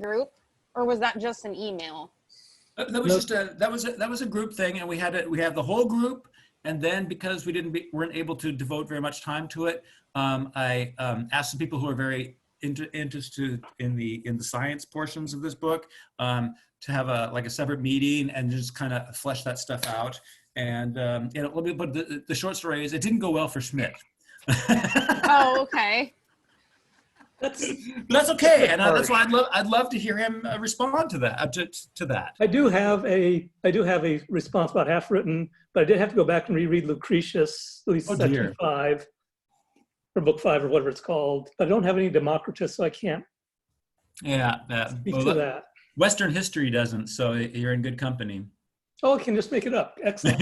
group, or was that just an email? That was just that was a group thing, and we had the whole group, and then because we weren't able to devote very much time to it, I asked some people who are very interested in the science portions of this book to have a separate meeting and just kind of flesh that stuff out. And but the short story is it didn't go well for Schmidt. Oh, okay. That's okay, and that's why I'd love to hear him respond to that. To that, I do have a response about half written, but I did have to go back and reread Lucretius, at least section 5, or book 5, or whatever it's called. But I don't have any Democritus, so I can't. Yeah, speak to that. Western history doesn't, so you're in good company. Oh, I can just make it up. Excellent.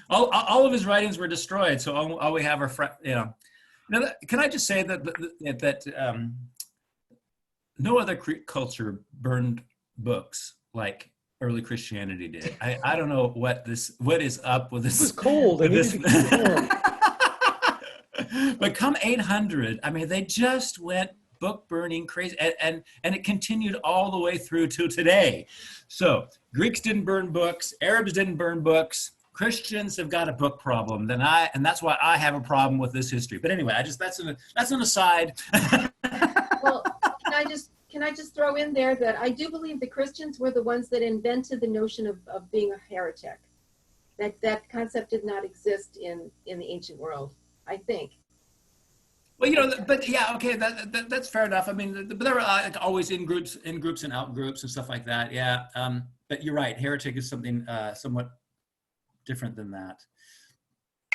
all of his writings were destroyed, so all we have are Now, can I just say that no other culture burned books like early Christianity did. I don't know what is up with this. It was cold. But come 800, I mean, they just went book burning crazy, and it continued all the way through to today. So Greeks didn't burn books, Arabs didn't burn books. Christians have got a book problem, and that's why I have a problem with this history. But anyway, that's an aside. Well, can I just throw in there that I do believe the Christians were the ones that invented the notion of being a heretic. That concept did not exist in the ancient world, I think. Well, but yeah, okay, that's fair enough. I mean, but there are always in groups and out groups and stuff like that. Yeah, but you're right. Heretic is something somewhat different than that.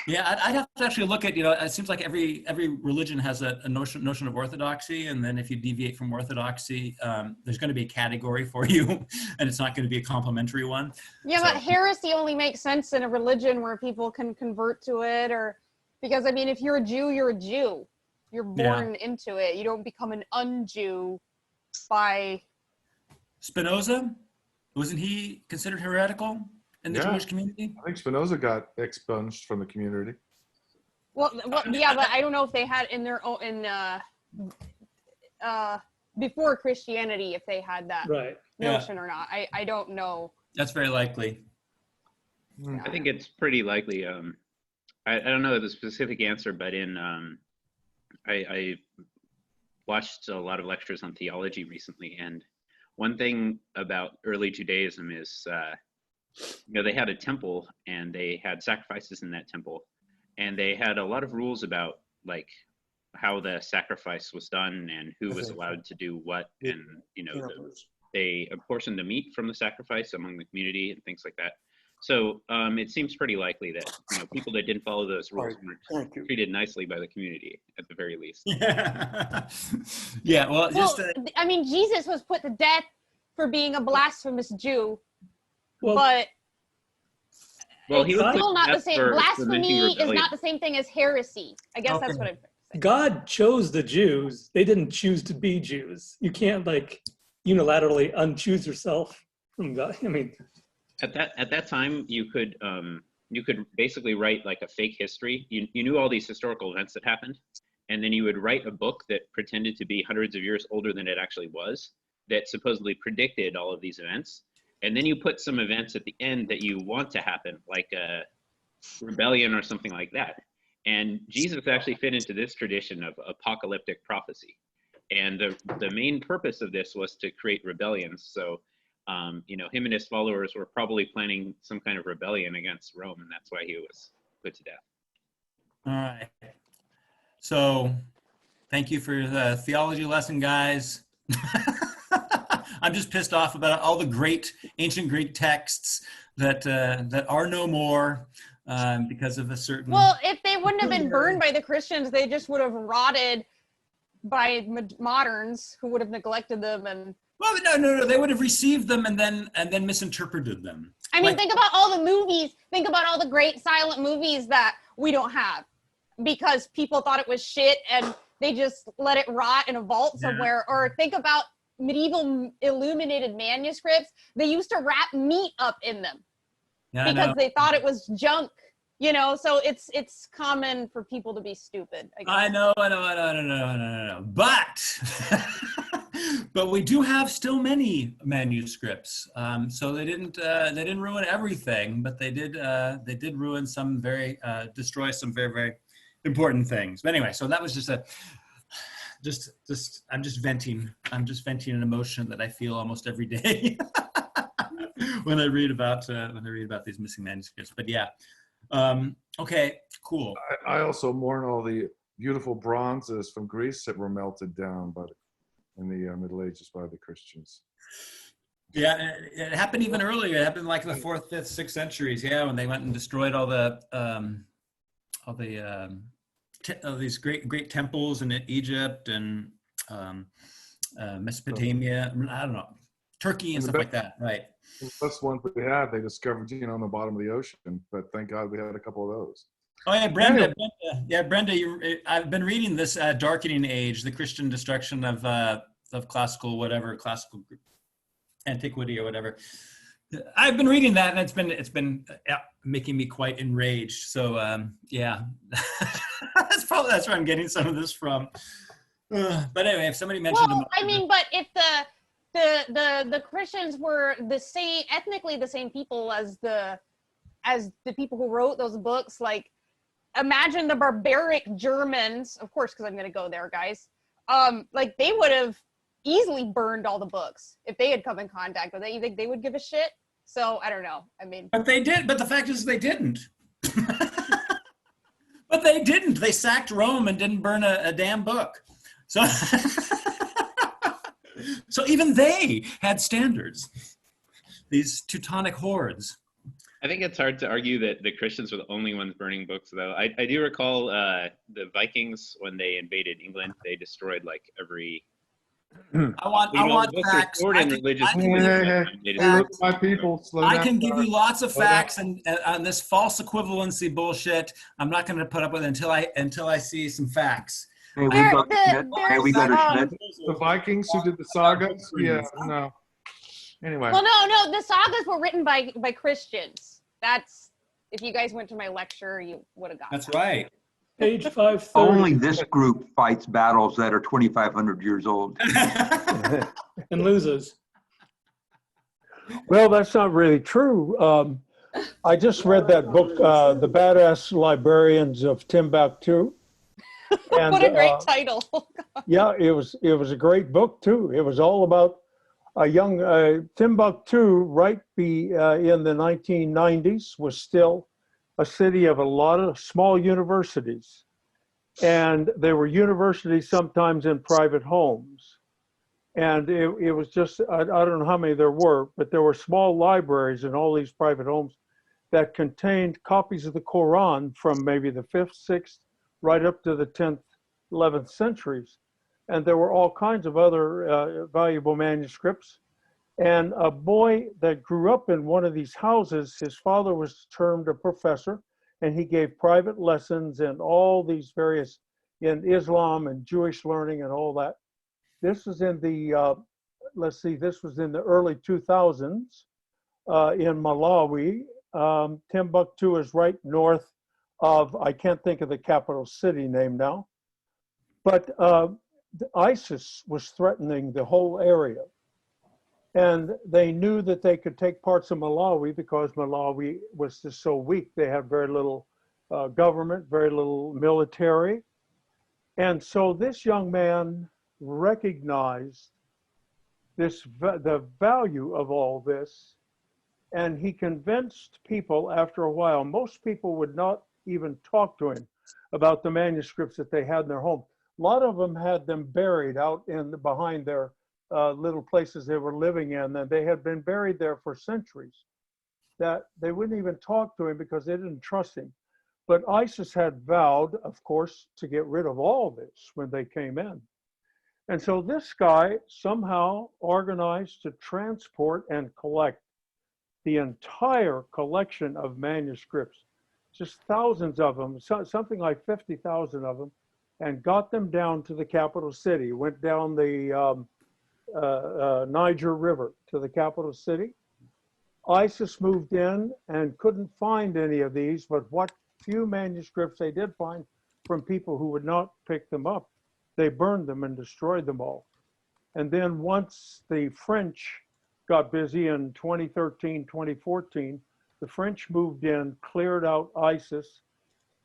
Yeah, I'd have to actually look at, it seems like every religion has a notion of orthodoxy, and then if you deviate from orthodoxy, there's going to be a category for you, and it's not going to be a complimentary one. Yeah, so. But heresy only makes sense in a religion where people can convert to it, because I mean, if you're a Jew, you're a Jew. You're born into it. You don't become an un-Jew by... Spinoza? Wasn't he considered heretical in the Jewish community? I think Spinoza got expunged from the community. Well, yeah, but I don't know if they had in their own, before Christianity, if they had that notion or not. I don't know. That's very likely. I think it's pretty likely. I don't know the specific answer, but I watched a lot of lectures on theology recently, and one thing about early Judaism is, they had a temple and they had sacrifices in that temple, and they had a lot of rules about like how the sacrifice was done and who was allowed to do what, and they apportioned the meat from the sacrifice among the community and things like that. So it seems pretty likely that people that didn't follow those rules were treated nicely by the community at the very least. Yeah. Well, I mean, Jesus was put to death for being a blasphemous Jew, but he was still not the same. Blasphemy is not the same thing as heresy. I guess that's what I'm saying. God chose the Jews. They didn't choose to be Jews. You can't unilaterally unchoose yourself from God. I mean. At that time, you could basically write like a fake history. You knew all these historical events that happened, and then you would write a book that pretended to be hundreds of years older than it actually was, that supposedly predicted all of these events. And then you put some events at the end that you want to happen, like a rebellion or something like that. And Jesus actually fit into this tradition of apocalyptic prophecy. And the main purpose of this was to create rebellions. So him and his followers were probably planning some kind of rebellion against Rome, and that's why he was put to death. All right. So thank you for the theology lesson, guys. I'm just pissed off about all the great ancient Greek texts that are no more because of a certain... Well, if they wouldn't have been burned by the Christians, they just would have rotted by moderns who would have neglected them and... Well, no. They would have received them and then misinterpreted them. I mean, think about all the movies. Think about all the great silent movies that we don't have because people thought it was shit and they just let it rot in a vault somewhere. Or think about medieval illuminated manuscripts. They used to wrap meat up in them because they thought it was junk. So it's common for people to be stupid. I guess. I know. But But we do have still many manuscripts. So they didn't ruin everything, but they did ruin some destroy some very, very important things. But anyway, so that was I'm just venting an emotion that I feel almost every day when I read about these missing manuscripts. But yeah, okay, cool. I also mourn all the beautiful bronzes from Greece that were melted down in the Middle Ages by the Christians. Yeah, it happened even earlier. It happened like the 4th, 5th, 6th centuries. Yeah, when they went and destroyed all these great temples in Egypt and Mesopotamia. I don't know, Turkey and stuff like that. Right. The best ones we had, they discovered, on the bottom of the ocean. But thank God we had a couple of those. Oh yeah, Brenda. Brenda, I've been reading this Darkening Age, the Christian destruction of classical antiquity or whatever. I've been reading that, and it's been making me quite enraged. So yeah, that's where I'm getting some of this from. But anyway, if somebody mentioned, well, I mean, but if the Christians were ethnically the same people as the people who wrote those books, like imagine the barbaric Germans, of course, because I'm going to go there, guys. Like they would have easily burned all the books if they had come in contact with it. You think they would give a shit? So I don't know. I mean, but they did. But the fact is, they didn't. But they didn't. They sacked Rome and didn't burn a damn book. So, so even they had standards. These Teutonic hordes. I think it's hard to argue that the Christians were the only ones burning books, though. I do recall the Vikings, when they invaded England, they destroyed like every. I want facts. My people, slow I down. can give you lots of facts and on this false equivalency bullshit. I'm not going to put up with it until I see some facts. Hey, we got a Schmidt. The Vikings who did the sagas? Yeah, no. Anyway. Well, no, the sagas were written by Christians. That's, if you guys went to my lecture, you would have got That's that. right. Page 530. Only this group fights battles that are 2,500 years old. And loses. Well, that's not really true. I just read that book, The Badass Librarians of Timbuktu. And, What a great title. yeah, it was a great book too. It was all about a young Timbuktu, right in the 1990s, was still a city of a lot of small universities. And there were universities sometimes in private homes. And it was just, I don't know how many there were, but there were small libraries in all these private homes that contained copies of the Quran from maybe the 5th, 6th, right up to the 10th, 11th centuries. And there were all kinds of other valuable manuscripts. And a boy that grew up in one of these houses, his father was termed a professor, and he gave private lessons and all these various in Islam and Jewish learning and all that. This was in the, this was in the early 2000s in Malawi. Timbuktu is right north of, I can't think of the capital city name now, but ISIS was threatening the whole area. And they knew that they could take parts of Malawi because Malawi was just so weak. They had very little government, very little military. And so this young man recognized the value of all this. And he convinced people after a while. Most people would not even talk to him about the manuscripts that they had in their home. A lot of them had them buried out behind their little places they were living in, and they had been buried there for centuries. That they wouldn't even talk to him because they didn't trust him. But ISIS had vowed, of course, to get rid of all this when they came in. And so this guy somehow organized to transport and collect the entire collection of manuscripts, just thousands of them, something like 50,000 of them, and got them down to the capital city, went down the Niger River to the capital city. ISIS moved in and couldn't find any of these, but what few manuscripts they did find from people who would not pick them up, they burned them and destroyed them all. And then once the French got busy in 2013, 2014, the French moved in, cleared out ISIS.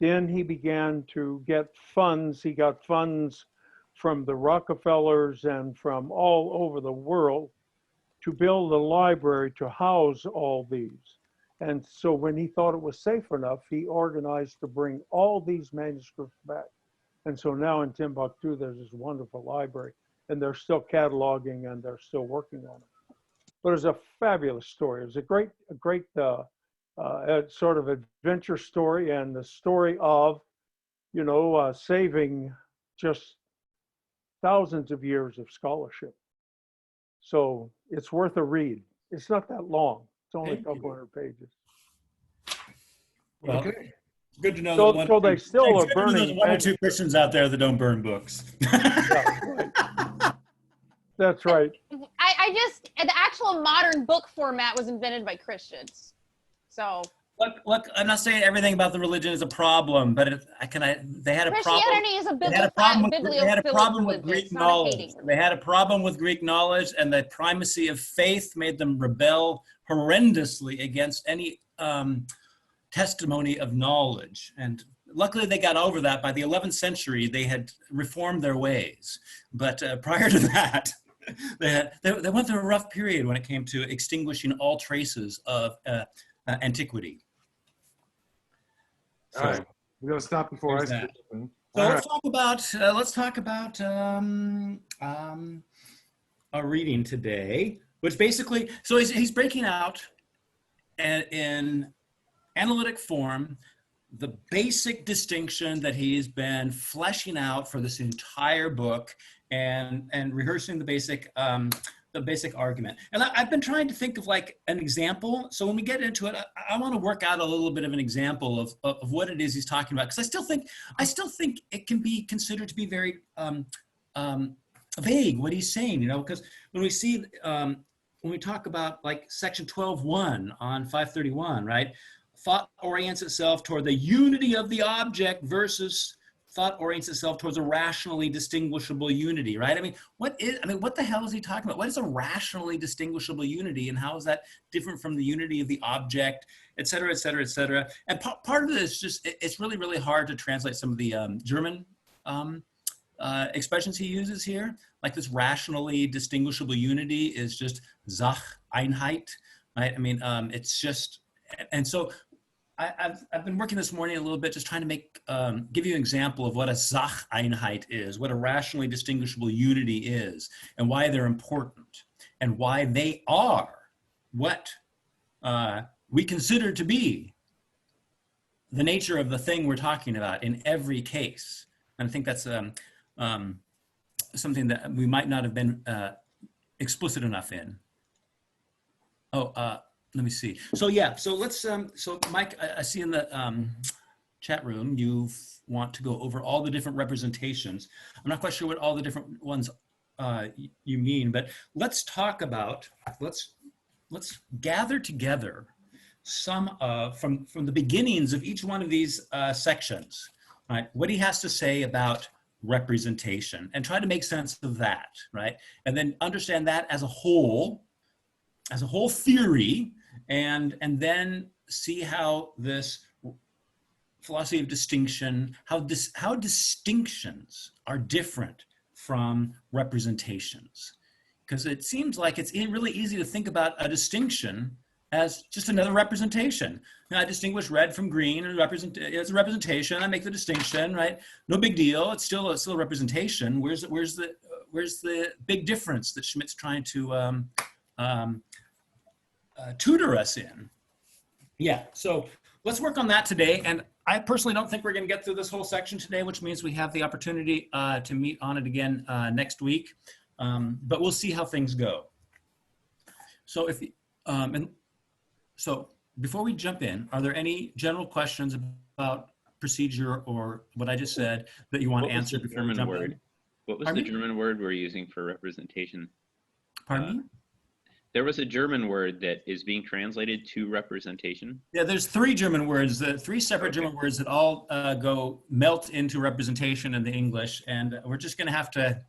Then he began to get funds. He got funds from the Rockefellers and from all over the world to build a library to house all these. And so when he thought it was safe enough, he organized to bring all these manuscripts back. And so now in Timbuktu, there's this wonderful library, and they're still cataloging and they're still working on it. But it's a fabulous story. It was a great sort of adventure story, and the story of, saving just thousands of years of scholarship. So it's worth a read. It's not that long. It's only a couple hundred pages. Well, Okay. good to know. So they still are burning. There's one or two Christians out there that don't burn books. Yeah, right. That's right. The actual modern book format was invented by Christians. So Look, I'm not saying everything about the religion is a problem, but they had a problem. Christianity is a They had a problem bibliophilic with Greek religion. It's not a knowledge. hating They had a problem with Greek knowledge, and the primacy of faith made them rebel horrendously against any testimony of knowledge. And luckily, they got over that. By the 11th century, they had reformed their ways. But prior to that, they went through a rough period when it came to extinguishing all traces of antiquity. All right. We're going to stop before There's I that. speak. So All let's talk about our reading today, which basically, so he's breaking out in analytic form the basic distinction that he's been fleshing out for this entire book and rehearsing the basic argument. And I've been trying to think of like an example. So when we get into it, I want to work out a little bit of an example of what it is he's talking about. Because I still think it can be considered to be very vague what he's saying, because when we see, when we talk about like section 12.1 on 531, right? Thought orients itself toward the unity of the object versus thought orients itself towards a rationally distinguishable unity, right? what the hell is he talking about? What is a rationally distinguishable unity, and how is that different from the unity of the object, et cetera, et cetera, et cetera? And part of it is just, it's really, really hard to translate some of the German expressions he uses here. Like this rationally distinguishable unity is just Sacheinheit, right? It's just, and so I've been working this morning a little bit, just trying to give you an example of what a Sacheinheit is, what a rationally distinguishable unity is, and why they're important, and why they are what we consider to be the nature of the thing we're talking about in every case. And I think that's something that we might not have been explicit enough in. Let me see. So yeah, so let's, so Mike, I see in the chat room, you want to go over all the different representations. I'm not quite sure what all the different ones you mean, but let's talk about, let's gather together some from the beginnings of each one of these sections, right? What he has to say about representation, and try to make sense of that, right? And then understand that as a whole theory, and then see how this philosophy of distinction, how distinctions are different from representations. Because it seems like it's really easy to think about a distinction as just another representation. I distinguish red from green, and it's a representation. I make the distinction, right? No big deal. It's still a representation. Where's the big difference that Schmidt's trying to tutor us in? Yeah, so let's work on that today. And I personally don't think we're going to get through this whole section today, which means we have the opportunity to meet on it again next week. But we'll see how things go. So so before we jump in, are there any general questions about procedure or what I just said that you want to answer before we jump in? What was the German word we're using for representation? Pardon me? There was a German word that is being translated to representation. Yeah, there's three German words, three separate German words that all melt into representation in the English, and we're just going to have to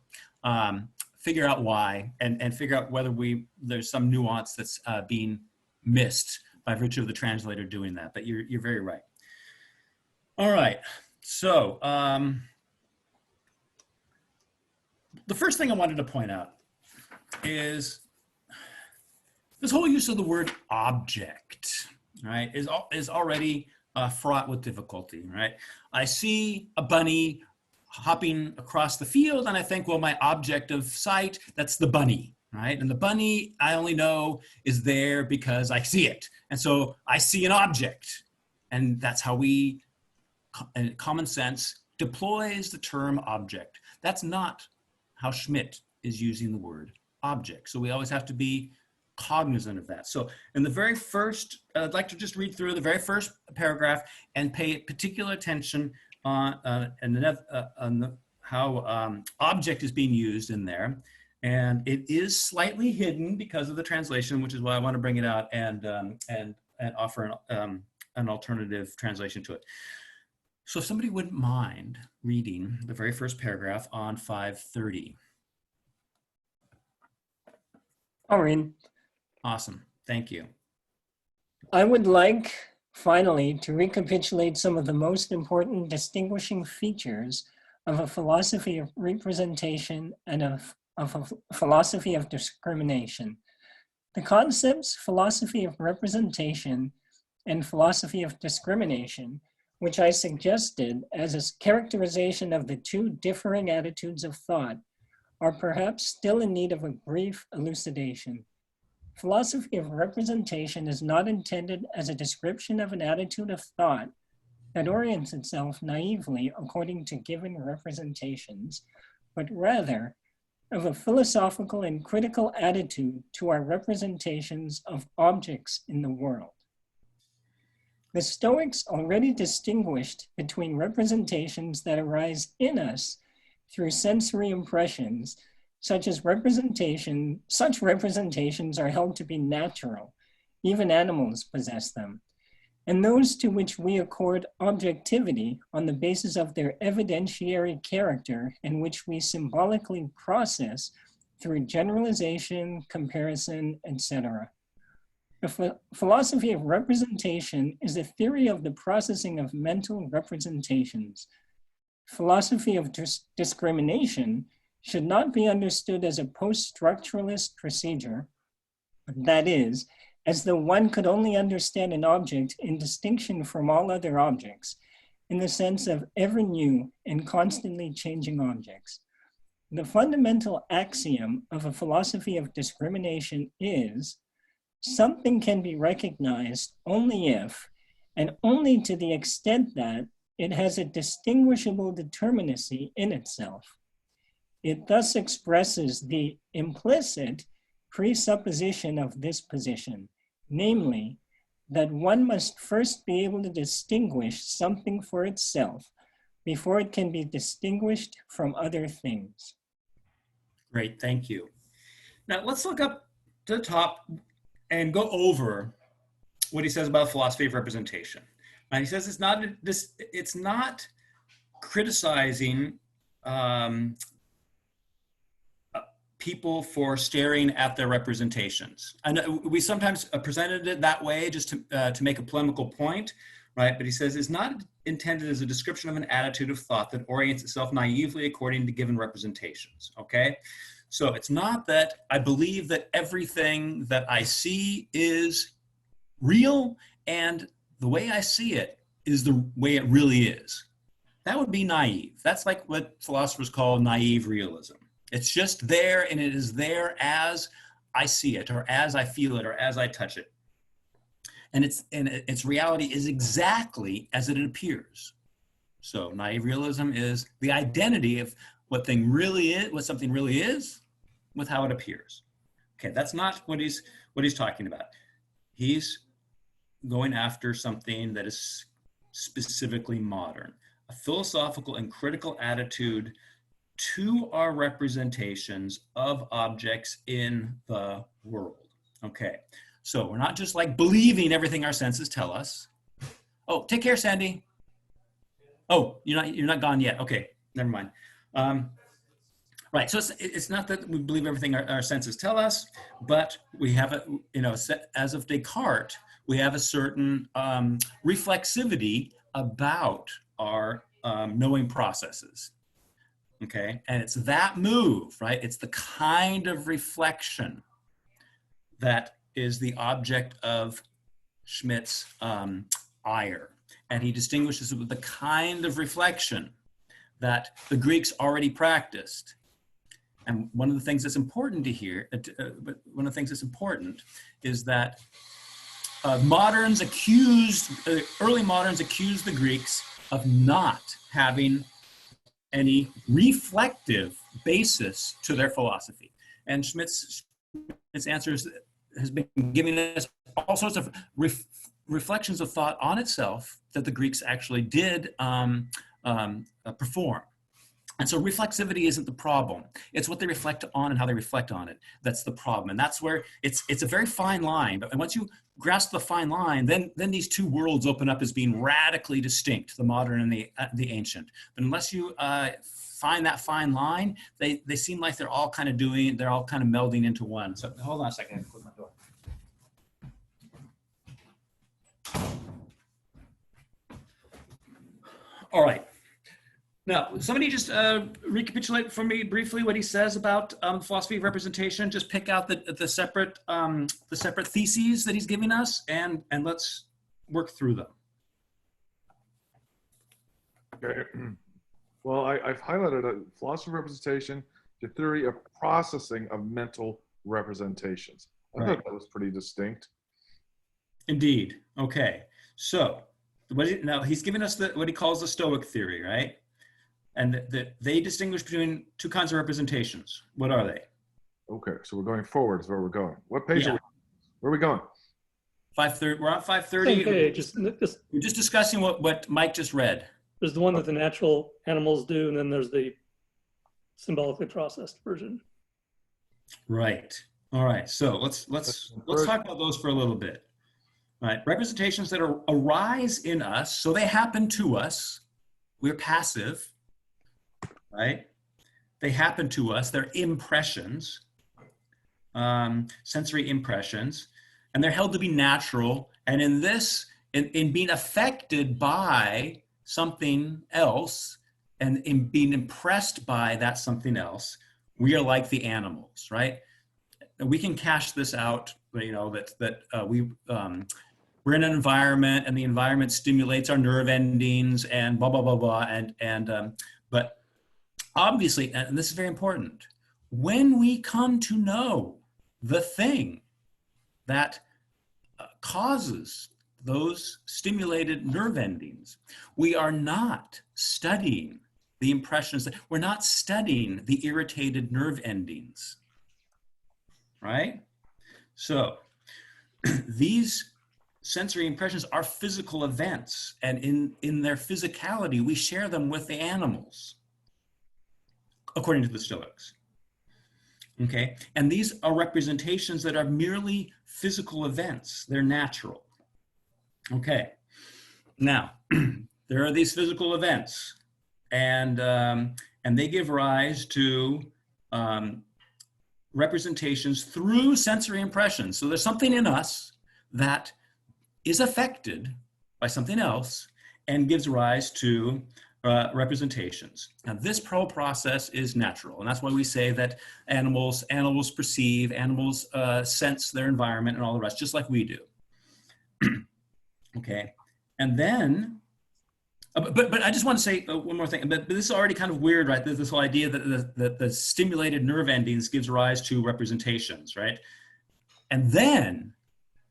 figure out why and figure out whether there's some nuance that's being missed by virtue of the translator doing that. But you're very right. All right. So the first thing I wanted to point out is this whole use of the word object, right, is already fraught with difficulty, right? I see a bunny hopping across the field and I think, well, my object of sight, that's the bunny, right? And the bunny, I only know is there because I see it. And so I see an object. And that's how common sense deploys the term object. That's not how Schmidt is using the word object. So we always have to be cognizant of that. So in the very first, I'd like to just read through the very first paragraph and pay particular attention on how object is being used in there. And it is slightly hidden because of the translation, which is why I want to bring it out and offer an alternative translation to it. So if somebody wouldn't mind reading the very first paragraph on 530. I'll read. Awesome. Thank you. I would like, finally, to recapitulate some of the most important distinguishing features of a philosophy of representation and of a philosophy of discrimination. The concepts philosophy of representation and philosophy of discrimination, which I suggested as a characterization of the two differing attitudes of thought, are perhaps still in need of a brief elucidation. Philosophy of representation is not intended as a description of an attitude of thought that orients itself naively according to given representations, but rather of a philosophical and critical attitude to our representations of objects in the world. The Stoics already distinguished between representations that arise in us through sensory impressions, such representations are held to be natural, even animals possess them, and those to which we accord objectivity on the basis of their evidentiary character, and which we symbolically process through generalization, comparison, etc. The philosophy of representation is a theory of the processing of mental representations. Philosophy of discrimination should not be understood as a post-structuralist procedure, that is, as though one could only understand an object in distinction from all other objects, in the sense of ever new and constantly changing objects. The fundamental axiom of a philosophy of discrimination is, something can be recognized only if, and only to the extent that, it has a distinguishable determinacy in itself. It thus expresses the implicit presupposition of this position, namely, that one must first be able to distinguish something for itself before it can be distinguished from other things. Great, thank you. Now let's look up to the top and go over what he says about philosophy of representation. And he says it's not criticizing people for staring at their representations. And we sometimes presented it that way just to make a polemical point, right? But he says it's not intended as a description of an attitude of thought that orients itself naively according to given representations, okay? So it's not that I believe that everything that I see is real and the way I see it is the way it really is. That would be naive. That's like what philosophers call naive realism. It's just there and it is there as I see it or as I feel it or as I touch it. And its reality is exactly as it appears. So naive realism is the identity of what something really is with how it appears. Okay, that's not what he's talking about. He's going after something that is specifically modern, a philosophical and critical attitude to our representations of objects in the world. Okay, so we're not just like believing everything our senses tell us. Oh, take care, Sandy. Oh, you're not gone yet. Okay, never mind. Right. So it's not that we believe everything our senses tell us, but we have a, as of Descartes, we have a certain reflexivity about our knowing processes. Okay. And it's that move, right? It's the kind of reflection that is the object of Schmidt's ire. And he distinguishes it with the kind of reflection that the Greeks already practiced. And one of the things that's important to hear, one of the things that's important is that early moderns accused the Greeks of not having any reflective basis to their philosophy. And Schmidt's answers has been giving us all sorts of reflections of thought on itself that the Greeks actually did perform. And so reflexivity isn't the problem. It's what they reflect on and how they reflect on it. That's the problem. And that's where it's a very fine line. But once you grasp the fine line, then these two worlds open up as being radically distinct, the modern and the ancient. But unless you find that fine line, they seem like they're all kind of melding into one. So hold on a second, I have to close my door. All right. Now, somebody just recapitulate for me briefly what he says about philosophy of representation. Just pick out the separate theses that he's giving us, and let's work through them. Okay. Well, I've highlighted a philosophy of representation, the theory of processing of mental representations. I thought that was pretty distinct. Indeed. Okay. So now he's giving us what he calls the Stoic theory, right? And they distinguish between two kinds of representations. What are they? Okay, so we're going forward is where we're going. What page are we? Where are we going? 530. We're on 530. We're just discussing what Mike just read. There's the one that the natural animals do, and then there's the symbolically processed version. Right. All right. So let's talk about those for a little bit. All right. Representations that arise in us, so they happen to us. We're passive. Right? They happen to us. They're impressions, sensory impressions, and they're held to be natural. And in being affected by something else and in being impressed by that something else, we are like the animals, right? And we can cash this out, that we're in an environment and the environment stimulates our nerve endings and blah, blah, blah, blah. But obviously, and this is very important, when we come to know the thing that causes those stimulated nerve endings, we are not studying the impressions, we're not studying the irritated nerve endings, right? So these sensory impressions are physical events, and in their physicality, we share them with the animals, according to the Stoics. Okay, and these are representations that are merely physical events. They're natural. Okay, now there are these physical events, and they give rise to representations through sensory impressions. So there's something in us that is affected by something else and gives rise to representations. Now, this whole process is natural, and that's why we say that animals perceive, animals sense their environment and all the rest, just like we do. Okay, and then, but I just want to say one more thing. But this is already kind of weird, right? This whole idea that the stimulated nerve endings gives rise to representations, right? And then,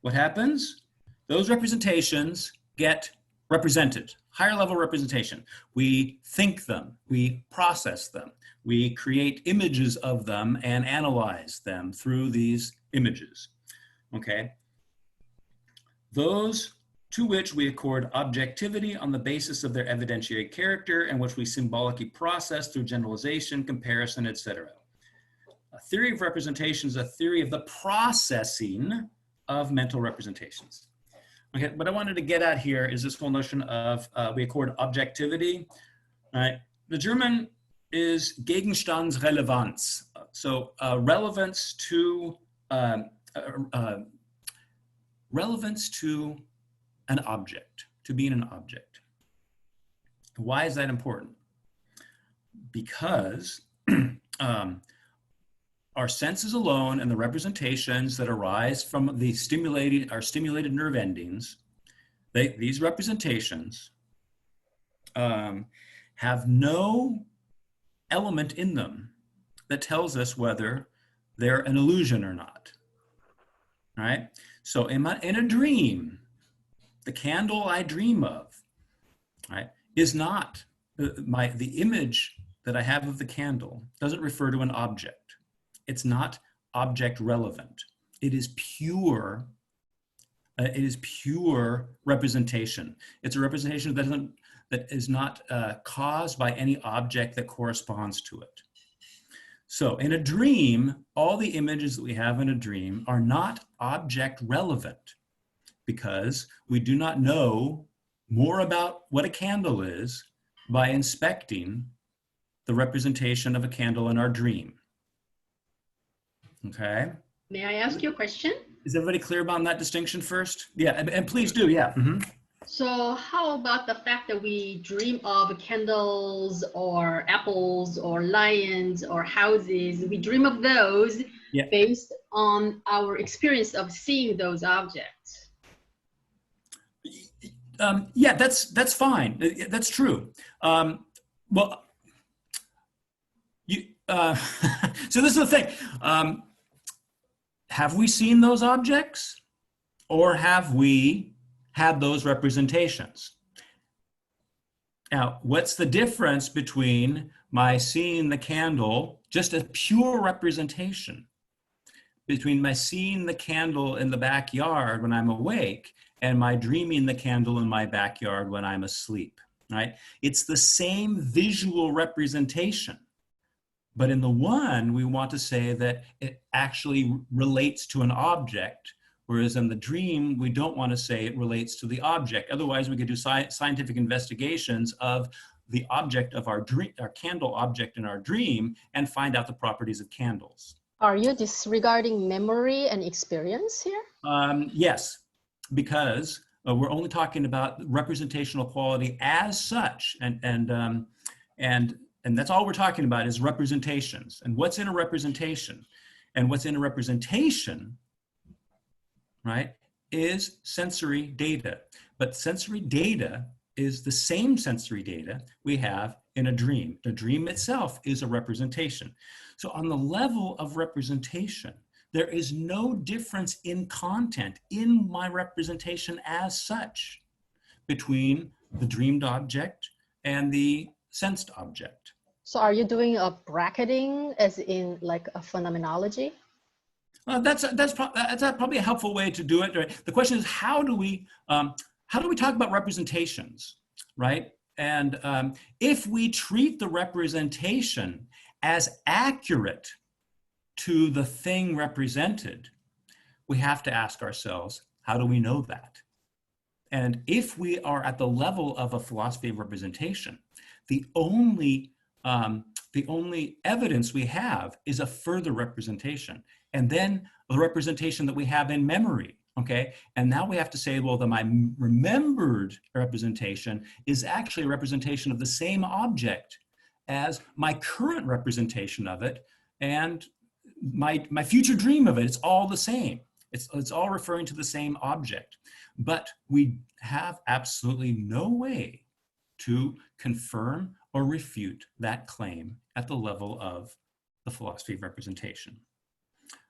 what happens? Those representations get represented. Higher level representation. We think them, we process them, we create images of them and analyze them through these images, okay? Those to which we accord objectivity on the basis of their evidentiary character and which we symbolically process through generalization, comparison, etc. A theory of representation is a theory of the processing of mental representations. Okay, what I wanted to get at here is this whole notion of we accord objectivity. Right? The German is Gegenstandsrelevanz. So relevance to an object, to being an object. Why is that important? Because our senses alone and the representations that arise from the stimulated nerve endings, these representations have no element in them that tells us whether they're an illusion or not. All right? So in a dream, the candle I dream of, right, is not the image that I have of the candle doesn't refer to an object. It's not object relevant. It is pure. It is pure representation. It's a representation that is not caused by any object that corresponds to it. So in a dream, all the images that we have in a dream are not object relevant because we do not know more about what a candle is by inspecting the representation of a candle in our dream. Okay? May I ask you a question? Is everybody clear about that distinction first? Yeah, and please do, yeah. Mm-hmm. So how about the fact that we dream of candles or apples or lions or houses? We dream of those based on our experience of seeing those objects. Yeah, that's fine. That's true. Well, so this is the thing. Have we seen those objects, or have we had those representations? Now, what's the difference between my seeing the candle, just a pure representation, between my seeing the candle in the backyard when I'm awake and my dreaming the candle in my backyard when I'm asleep, right? It's the same visual representation. But in the one, we want to say that it actually relates to an object, whereas in the dream, we don't want to say it relates to the object. Otherwise, we could do scientific investigations of the object of our dream, our candle object in our dream, and find out the properties of candles. Are you disregarding memory and experience here? Yes, because we're only talking about representational quality as such, and that's all we're talking about is representations and what's in a representation. And what's in a representation, right, is sensory data. But sensory data is the same sensory data we have in a dream. The dream itself is a representation. So on the level of representation, there is no difference in content in my representation as such between the dreamed object and the sensed object. So are you doing a bracketing as in like a phenomenology? That's probably a helpful way to do it. Right? The question is, how do we talk about representations, right? And if we treat the representation as accurate to the thing represented, we have to ask ourselves, how do we know that? And if we are at the level of a philosophy of representation, the only evidence we have is a further representation, and then the representation that we have in memory, okay? And now we have to say, well, my remembered representation is actually a representation of the same object as my current representation of it, and my future dream of it. It's all the same. It's all referring to the same object. But we have absolutely no way to confirm or refute that claim at the level of the philosophy of representation.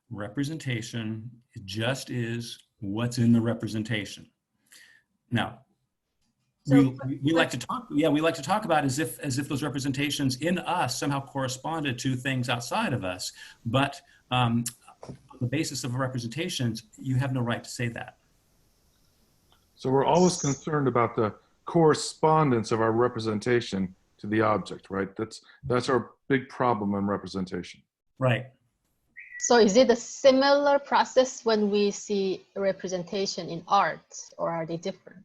Representation just is what's in the representation. Now, we like to talk about as if those representations in us somehow corresponded to things outside of us, but on the basis of representations, you have no right to say that. So we're always concerned about the correspondence of our representation to the object, right? That's our big problem in representation. Right. So is it a similar process when we see representation in art, or are they different?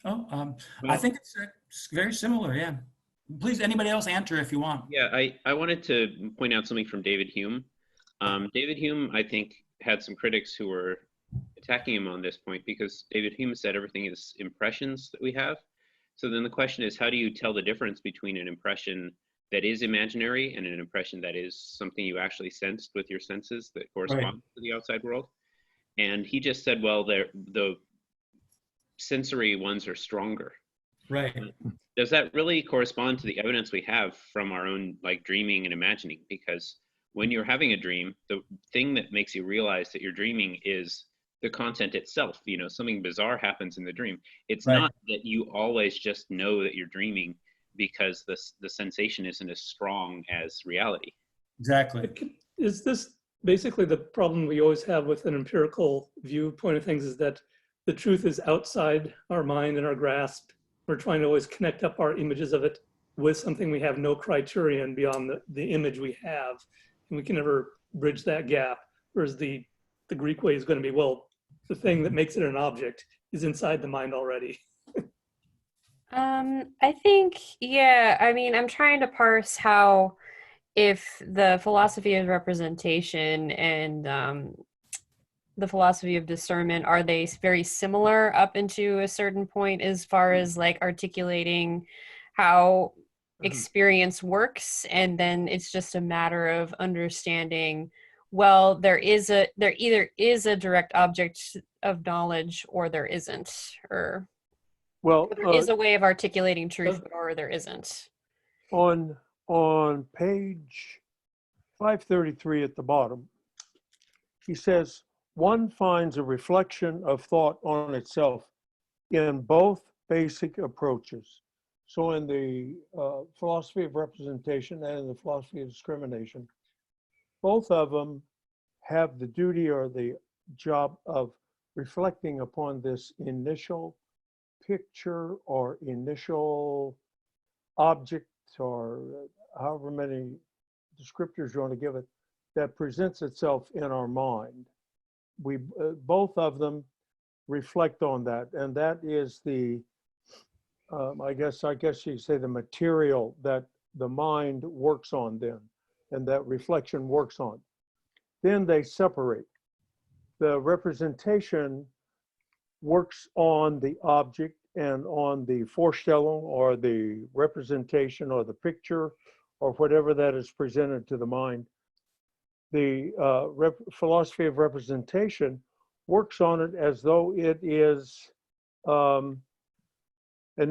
Oh, I think it's very similar, yeah. Please, anybody else answer if you want. Yeah, I wanted to point out something from David Hume. David Hume, I think, had some critics who were attacking him on this point because David Hume said everything is impressions that we have. So then the question is, how do you tell the difference between an impression that is imaginary and an impression that is something you actually sensed with your senses that corresponds to the outside world? And he just said, well, the sensory ones are stronger. Right. Does that really correspond to the evidence we have from our own like dreaming and imagining? Because when you're having a dream, the thing that makes you realize that you're dreaming is the content itself. You know, something bizarre happens in the dream. It's not that you always just know that you're dreaming because the sensation isn't as strong as reality. Exactly. Is this basically the problem we always have with an empirical viewpoint of things, is that the truth is outside our mind and our grasp? We're trying to always connect up our images of it with something we have no criterion beyond the image we have. And we can never bridge that gap. Whereas the Greek way is going to be, well, the thing that makes it an object is inside the mind already. I think, yeah, I mean, I'm trying to parse how, if the philosophy of representation and the philosophy of discernment, are they very similar up into a certain point as far as like articulating how experience works, and then it's just a matter of understanding, well, there either is a direct object of knowledge or there isn't, or Well, there is a way of articulating truth or there isn't. On page 533 at the bottom, he says, one finds a reflection of thought on itself in both basic approaches. So in the philosophy of representation and in the philosophy of discrimination, both of them have the duty or the job of reflecting upon this initial picture or initial object, or however many descriptors you want to give it, that presents itself in our mind. We both of them reflect on that, and that is the I guess you could say the material that the mind works on then, and that reflection works on. Then they separate. The representation works on the object and on the Vorstellung, or the representation, or the picture, or whatever that is presented to the mind. The philosophy of representation works on it as though it is an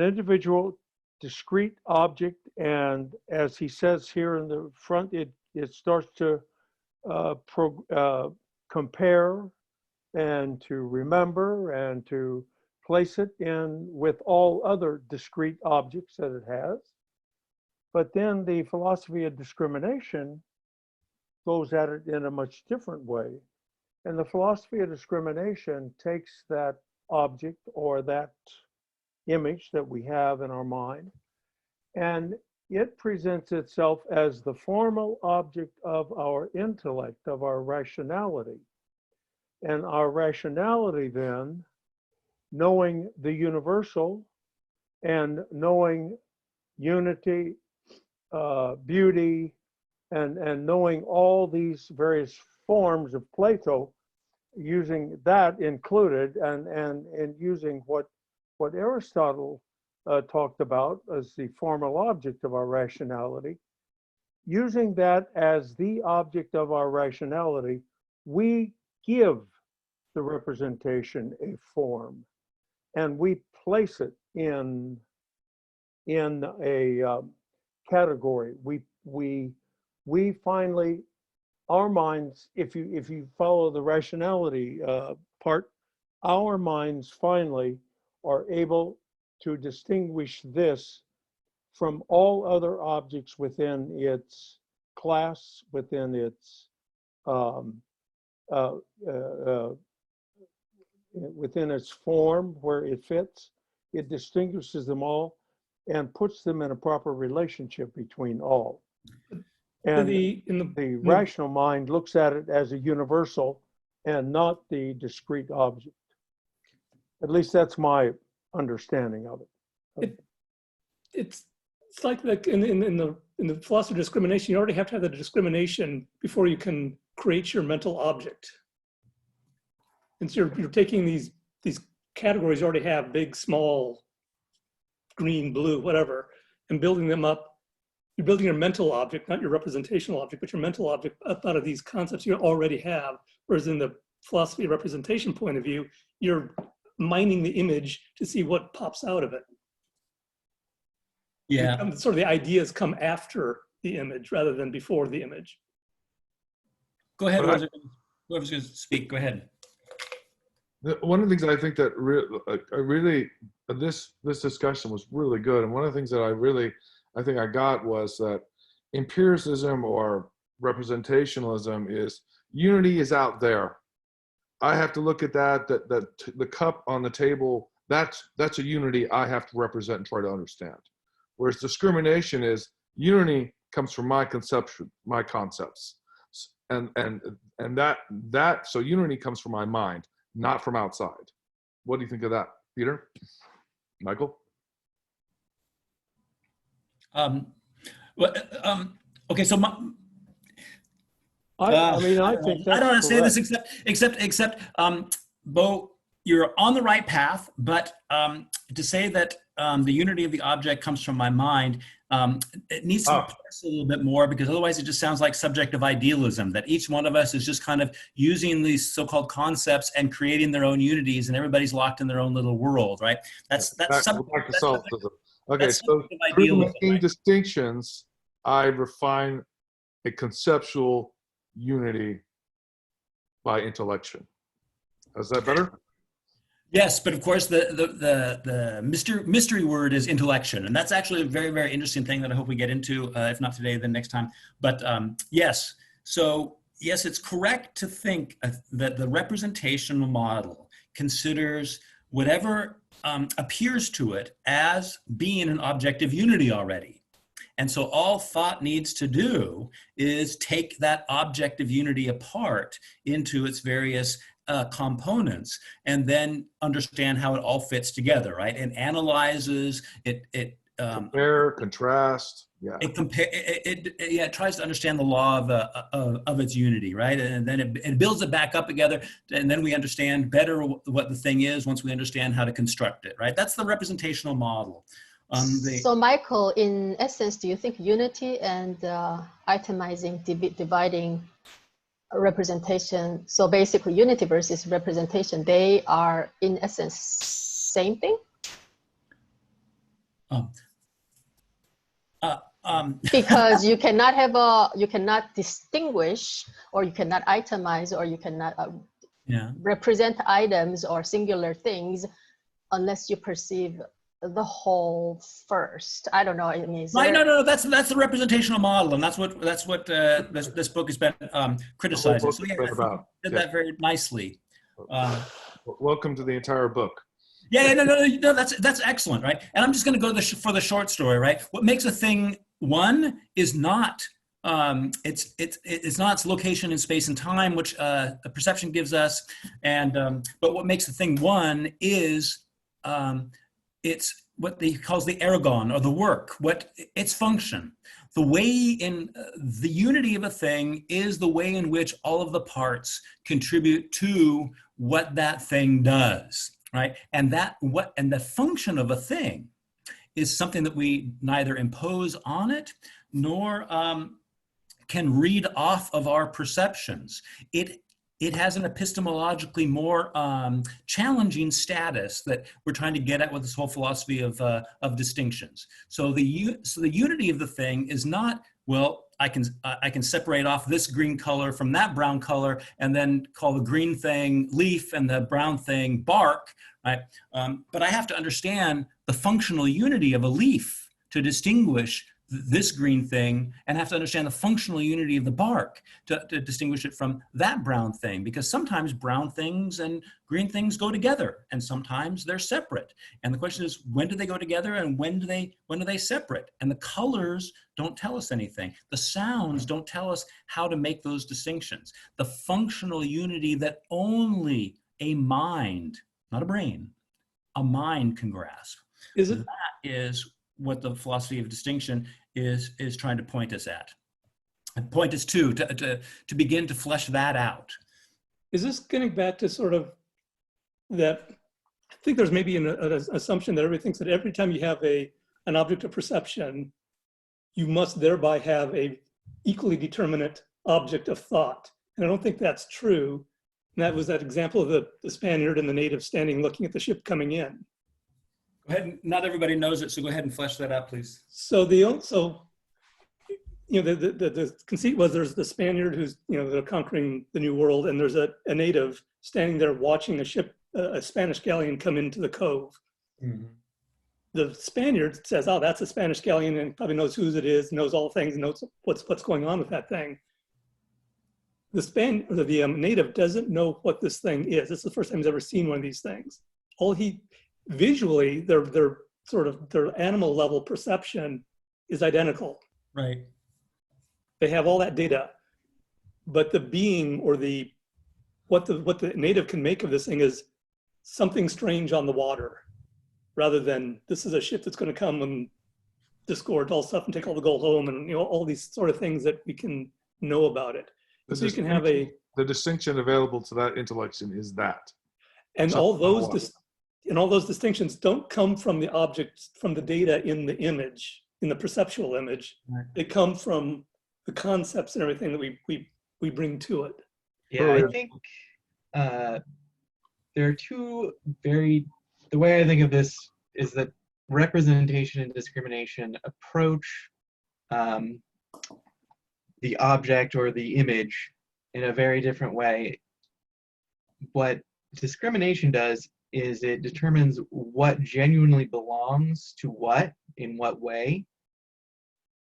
individual, discrete object, and as he says here in the front, it starts to compare and to remember and to place it in with all other discrete objects that it has. But then the philosophy of discrimination goes at it in a much different way. And the philosophy of discrimination takes that object or that image that we have in our mind, and it presents itself as the formal object of our intellect, of our rationality. And our rationality then, knowing the universal and knowing unity, beauty, and knowing all these various forms of Plato, using that included, and using what Aristotle talked about as the formal object of our rationality, using that as the object of our rationality, we give the representation a form, and we place it in a category. We finally, our minds, if you follow the rationality part, our minds finally are able to distinguish this from all other objects within its class, within its within its form where it fits. It distinguishes them all and puts them in a proper relationship between all. And the rational mind looks at it as a universal and not the discrete object. At least that's my understanding of it. It's It's like in the philosophy of discrimination, you already have to have the discrimination before you can create your mental object. And so you're taking these categories you already have, big, small, green, blue, whatever, and building them up. You're building your mental object, not your representational object, but your mental object up out of these concepts you already have. Whereas in the philosophy of representation point of view, you're mining the image to see what pops out of it. Yeah. Sort of the ideas come after the image rather than before the image. Go ahead, whoever's going to speak, go ahead. One of the things I think that this discussion was really good, and one of the things that I think I got was that empiricism or representationalism is unity is out there. I have to look at that the cup on the table, that's a unity I have to represent and try to understand. Whereas discrimination is unity comes from my conception, my concepts. And that so unity comes from my mind, not from outside. What do you think of that, Peter? Michael? Okay, so I mean, I think that's I don't want to say this correct. except Bo, you're on the right path, but to say that the unity of the object comes from my mind, it needs to parse a little bit more, because otherwise it just sounds like subjective idealism, that each one of us is just kind of using these so-called concepts and creating their own unities, and everybody's locked in their own little world, right? That's solipsism. Okay, so through making distinctions, I refine a conceptual unity by intellection. Is that better? Yes, but of course the mystery word is intellection, and that's actually a very, very interesting thing that I hope we get into, if not today, then next time. But yes, so yes, it's correct to think that the representational model considers whatever appears to it as being an objective unity already. And so all thought needs to do is take that objective unity apart into its various components, and then understand how it all fits together, right? And analyzes it. Compare, contrast. Yeah. It tries to understand the law of its unity, right? And then it builds it back up together, and then we understand better what the thing is once we understand how to construct it, right? That's the representational model. So Michael, in essence, do you think unity and itemizing, dividing representation, so basically unity versus representation, they are in essence same thing? Because you cannot distinguish, or you cannot itemize, or you cannot represent items or singular things unless you perceive the whole first. I don't know. I mean, no, that's the representational model, and that's what this book has been criticizing. So yeah, did that very nicely. Welcome to the entire book. Yeah, no, that's excellent, right? And I'm just going to go for the short story, right? What makes a thing one is not it's not its location in space and time, which a perception gives us, and but what makes the thing one is it's what he calls the ergon, or the work, what its function. The way in the unity of a thing is the way in which all of the parts contribute to what that thing does, right? And the function of a thing is something that we neither impose on it nor can read off of our perceptions. It has an epistemologically more challenging status that we're trying to get at with this whole philosophy of distinctions. So the unity of the thing is not, well, I can separate off this green color from that brown color, and then call the green thing leaf and the brown thing bark, right? But I have to understand the functional unity of a leaf to distinguish this green thing, and have to understand the functional unity of the bark to distinguish it from that brown thing, because sometimes brown things and green things go together, and sometimes they're separate. And the question is, when do they go together, and when do they separate? And the colors don't tell us anything. The sounds don't tell us how to make those distinctions. The functional unity that only a mind, not a brain, a mind can grasp. Is it? That is what the philosophy of distinction is trying to point us at, and point us to begin to flesh that out. Is this getting back to sort of that? I think there's maybe an assumption that everybody thinks that every time you have an object of perception, you must thereby have a equally determinate object of thought. And I don't think that's true. And that was that example of the Spaniard and the native standing looking at the ship coming in. Go ahead. Not everybody knows it, so go ahead and flesh that out, please. So the conceit was there's the Spaniard who's they're conquering the New World, and there's a native standing there watching a ship, a Spanish galleon, come into the cove. Mm-hmm. The Spaniard says, "Oh, that's a Spanish galleon," and probably knows whose it is, knows all the things, knows what's going on with that thing. The native doesn't know what this thing is. This is the first time he's ever seen one of these things. Visually, their animal level perception is identical. Right. They have all that data, but the being or what the native can make of this thing is something strange on the water, rather than this is a ship that's going to come and disgorge all stuff and take all the gold home, and all these sort of things that we can know about it. So you can have the distinction available to that intellection is that, and all those distinctions don't come from the objects, from the data in the image, in the perceptual image. Right. They come from the concepts and everything that we bring to it. Yeah, I think there are two the way I think of this is that representation and discrimination approach the object or the image in a very different way. What discrimination does is it determines what genuinely belongs to what, in what way,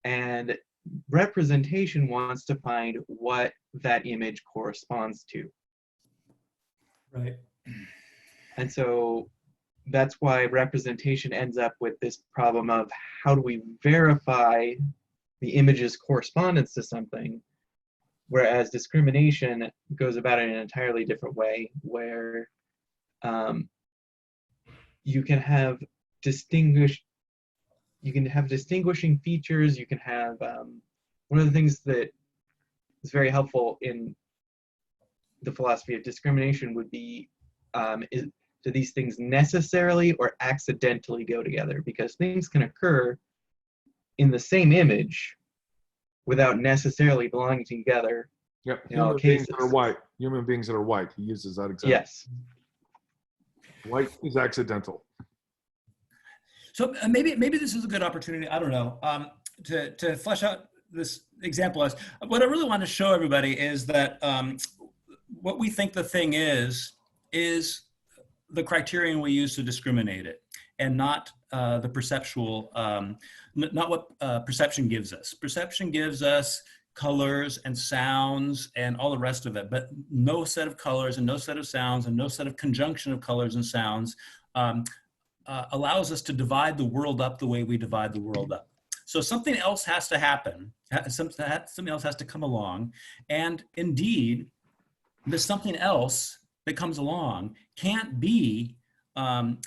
and representation wants to find what that image corresponds to. Right. And so that's why representation ends up with this problem of how do we verify the image's correspondence to something, whereas discrimination goes about it in an entirely different way, where you can have distinguishing features. You can have one of the things that is very helpful in the philosophy of discrimination would be do these things necessarily or accidentally go together? Because things can occur in the same image without necessarily belonging together. Yep. Human beings that are white. Human beings that are white. He uses that example. Yes. White is accidental. So maybe this is a good opportunity, I don't know, to flesh out this example. What I really want to show everybody is that what we think the thing is the criterion we use to discriminate it, and not the perceptual, not what perception gives us. Perception gives us colors and sounds and all the rest of it, but no set of colors and no set of sounds and no set of conjunction of colors and sounds allows us to divide the world up the way we divide the world up. So something else has to happen, something else has to come along, and indeed, there's something else that comes along can't be an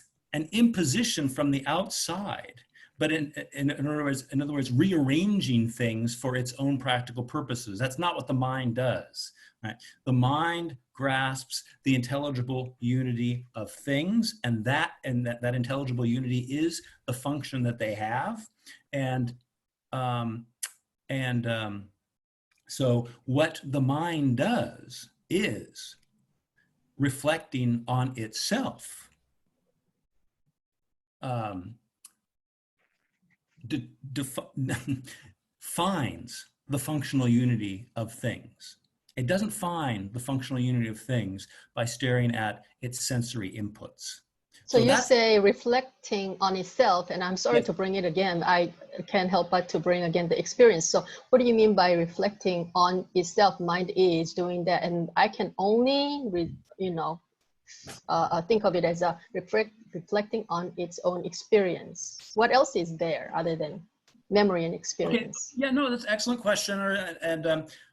imposition from the outside, but in other words, rearranging things for its own practical purposes. That's not what the mind does. Right? The mind grasps the intelligible unity of things, and that intelligible unity is the function that they have, so what the mind does is reflecting on itself. Finds the functional unity of things. It doesn't find the functional unity of things by staring at its sensory inputs. So you say reflecting on itself, and I'm sorry to bring it again. I can't help but to bring again the experience. So what do you mean by reflecting on itself? Mind is doing that, and I can only, think of it as a reflecting on its own experience. What else is there other than memory and experience? Okay. Yeah, no, that's an excellent question.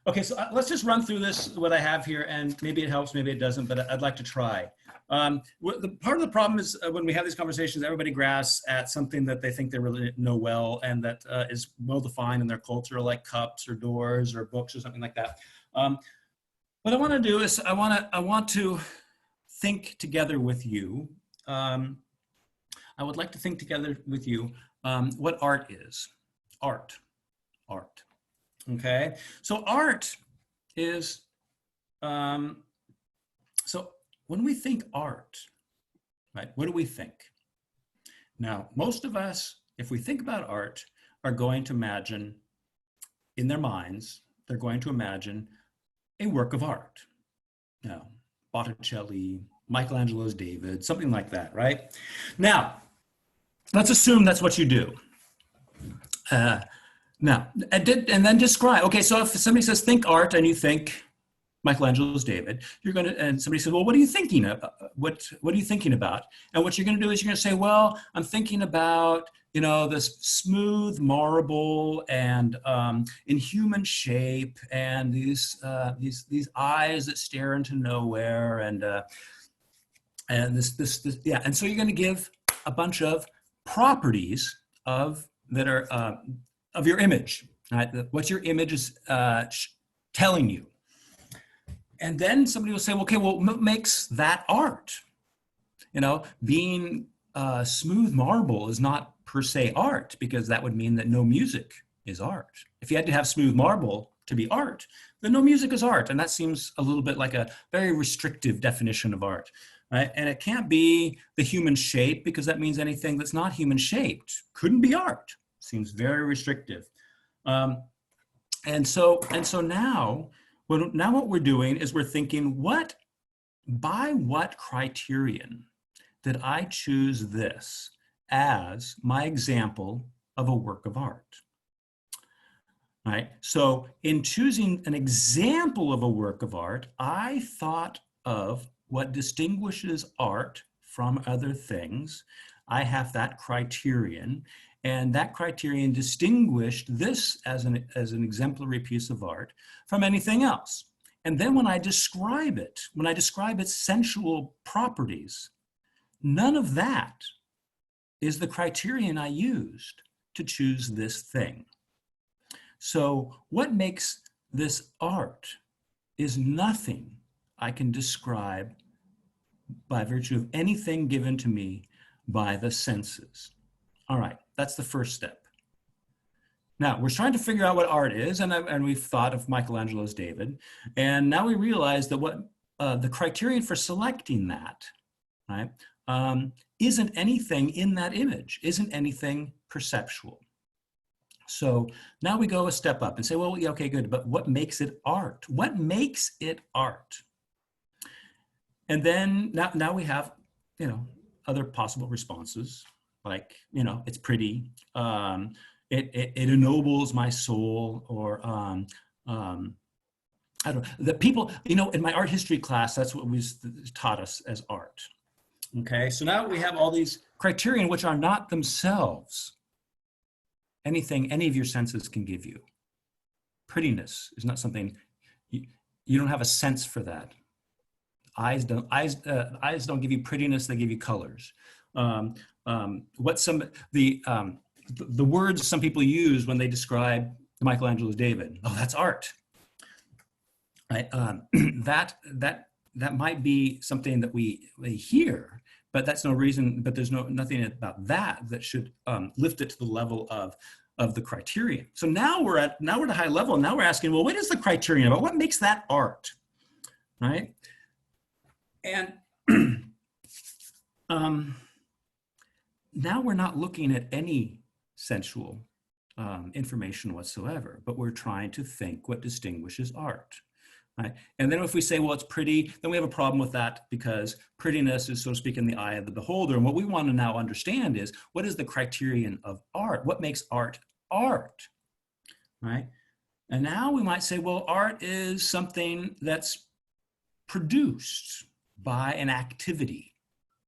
Okay, so let's just run through this, what I have here, and maybe it helps, maybe it doesn't, but I'd like to try. Part of the problem is when we have these conversations, everybody grasps at something that they think they really know well and that is well-defined in their culture, like cups or doors or books or something like that. What I want to do is I want to think together with you. I would like to think together with you what art is. Art. Okay, so art is, so when we think art, right, what do we think? Now, most of us, if we think about art, are going to imagine, in their minds, they're going to imagine a work of art. Now, Botticelli, Michelangelo's David, something like that, right? Now, let's assume that's what you do. Now, and then describe. Okay, so if somebody says think art and you think Michelangelo's David, you're going to, and somebody says, well, what are you thinking of? What are you thinking about? And what you're going to do is you're going to say, well, I'm thinking about, you know, this smooth marble and in human shape and these eyes that stare into nowhere and this yeah. And so you're going to give a bunch of properties of that are of your image, right? What your image is telling you. And then somebody will say, okay, well, what makes that art? You know, being smooth marble is not per se art, because that would mean that no music is art. If you had to have smooth marble to be art, then no music is art. And that seems a little bit like a very restrictive definition of art, right? And it can't be the human shape, because that means anything that's not human shaped couldn't be art. Seems very restrictive. And so now what we're doing is we're thinking, by what criterion did I choose this as my example of a work of art? Right? So in choosing an example of a work of art, I thought of what distinguishes art from other things. I have that criterion, and that criterion distinguished this as an exemplary piece of art from anything else. And then when I describe its sensual properties, none of that is the criterion I used to choose this thing. So what makes this art is nothing I can describe by virtue of anything given to me by the senses. All right, that's the first step. Now, we're trying to figure out what art is, and we've thought of Michelangelo's David, and now we realize that what the criterion for selecting that, right, isn't anything in that image, isn't anything perceptual. So now we go a step up and say, well, yeah, okay, good, but what makes it art? What makes it art? And then now we have, you know, other possible responses, like, you know, it's pretty, it ennobles my soul, or I don't know, the people, you know, in my art history class, that's what was taught us as art. Okay, so now we have all these criterion which are not themselves anything any of your senses can give you. Prettiness is not something, you don't have a sense for that. Eyes don't give you prettiness, they give you colors. The words some people use when they describe Michelangelo's David, oh, that's art. Right? That might be something that we hear, but that's no reason. But there's nothing about that should lift it to the level of the criterion. So now we're at a high level. Now we're asking, well, what is the criterion about? What makes that art, right? And now we're not looking at any sensual information whatsoever, but we're trying to think what distinguishes art. Right? And then if we say, well, it's pretty, then we have a problem with that, because prettiness is, so to speak, in the eye of the beholder. And what we want to now understand is, what is the criterion of art? What makes art art? Right? And now we might say, well, art is something that's produced by an activity.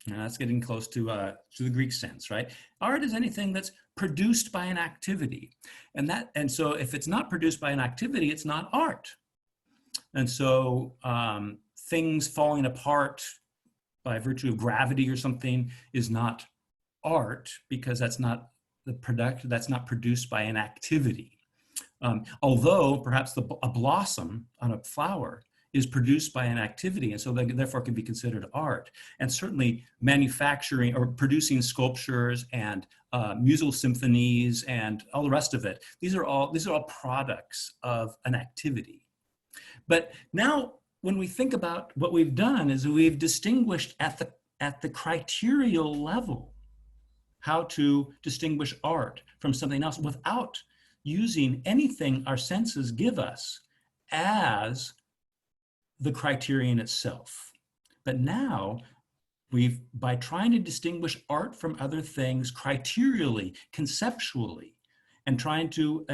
And that's getting close to the Greek sense, right? Art is anything that's produced by an activity. And so if it's not produced by an activity, it's not art. And so things falling apart by virtue of gravity or something is not art, because that's not that's not produced by an activity. Although perhaps a blossom on a flower is produced by an activity, and so therefore can be considered art. And certainly manufacturing or producing sculptures and musical symphonies and all the rest of it, these are all products of an activity. But now when we think about what we've done is we've distinguished at the criterial level how to distinguish art from something else without using anything our senses give us as the criterion itself. But now by trying to distinguish art from other things criterially, conceptually, and trying to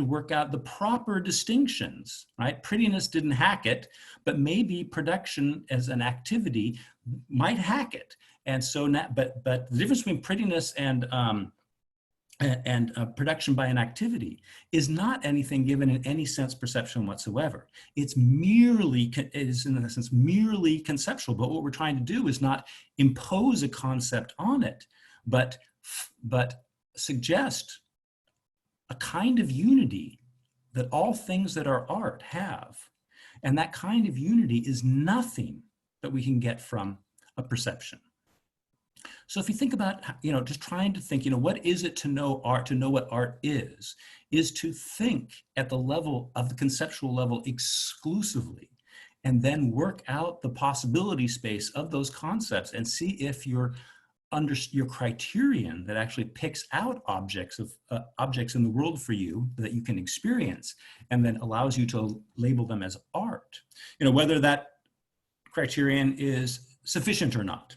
work out the proper distinctions, right? Prettiness didn't hack it, but maybe production as an activity might hack it. And so now, but the difference between prettiness and production by an activity is not anything given in any sense perception whatsoever. It is in a sense merely conceptual, but what we're trying to do is not impose a concept on it, but suggest a kind of unity that all things that are art have. And that kind of unity is nothing that we can get from a perception. So if you think about, just trying to think, what is it to know art, to know what art is to think at the level of the conceptual level exclusively, and then work out the possibility space of those concepts and see if your criterion that actually picks out objects in the world for you that you can experience and then allows you to label them as art, whether that criterion is sufficient or not.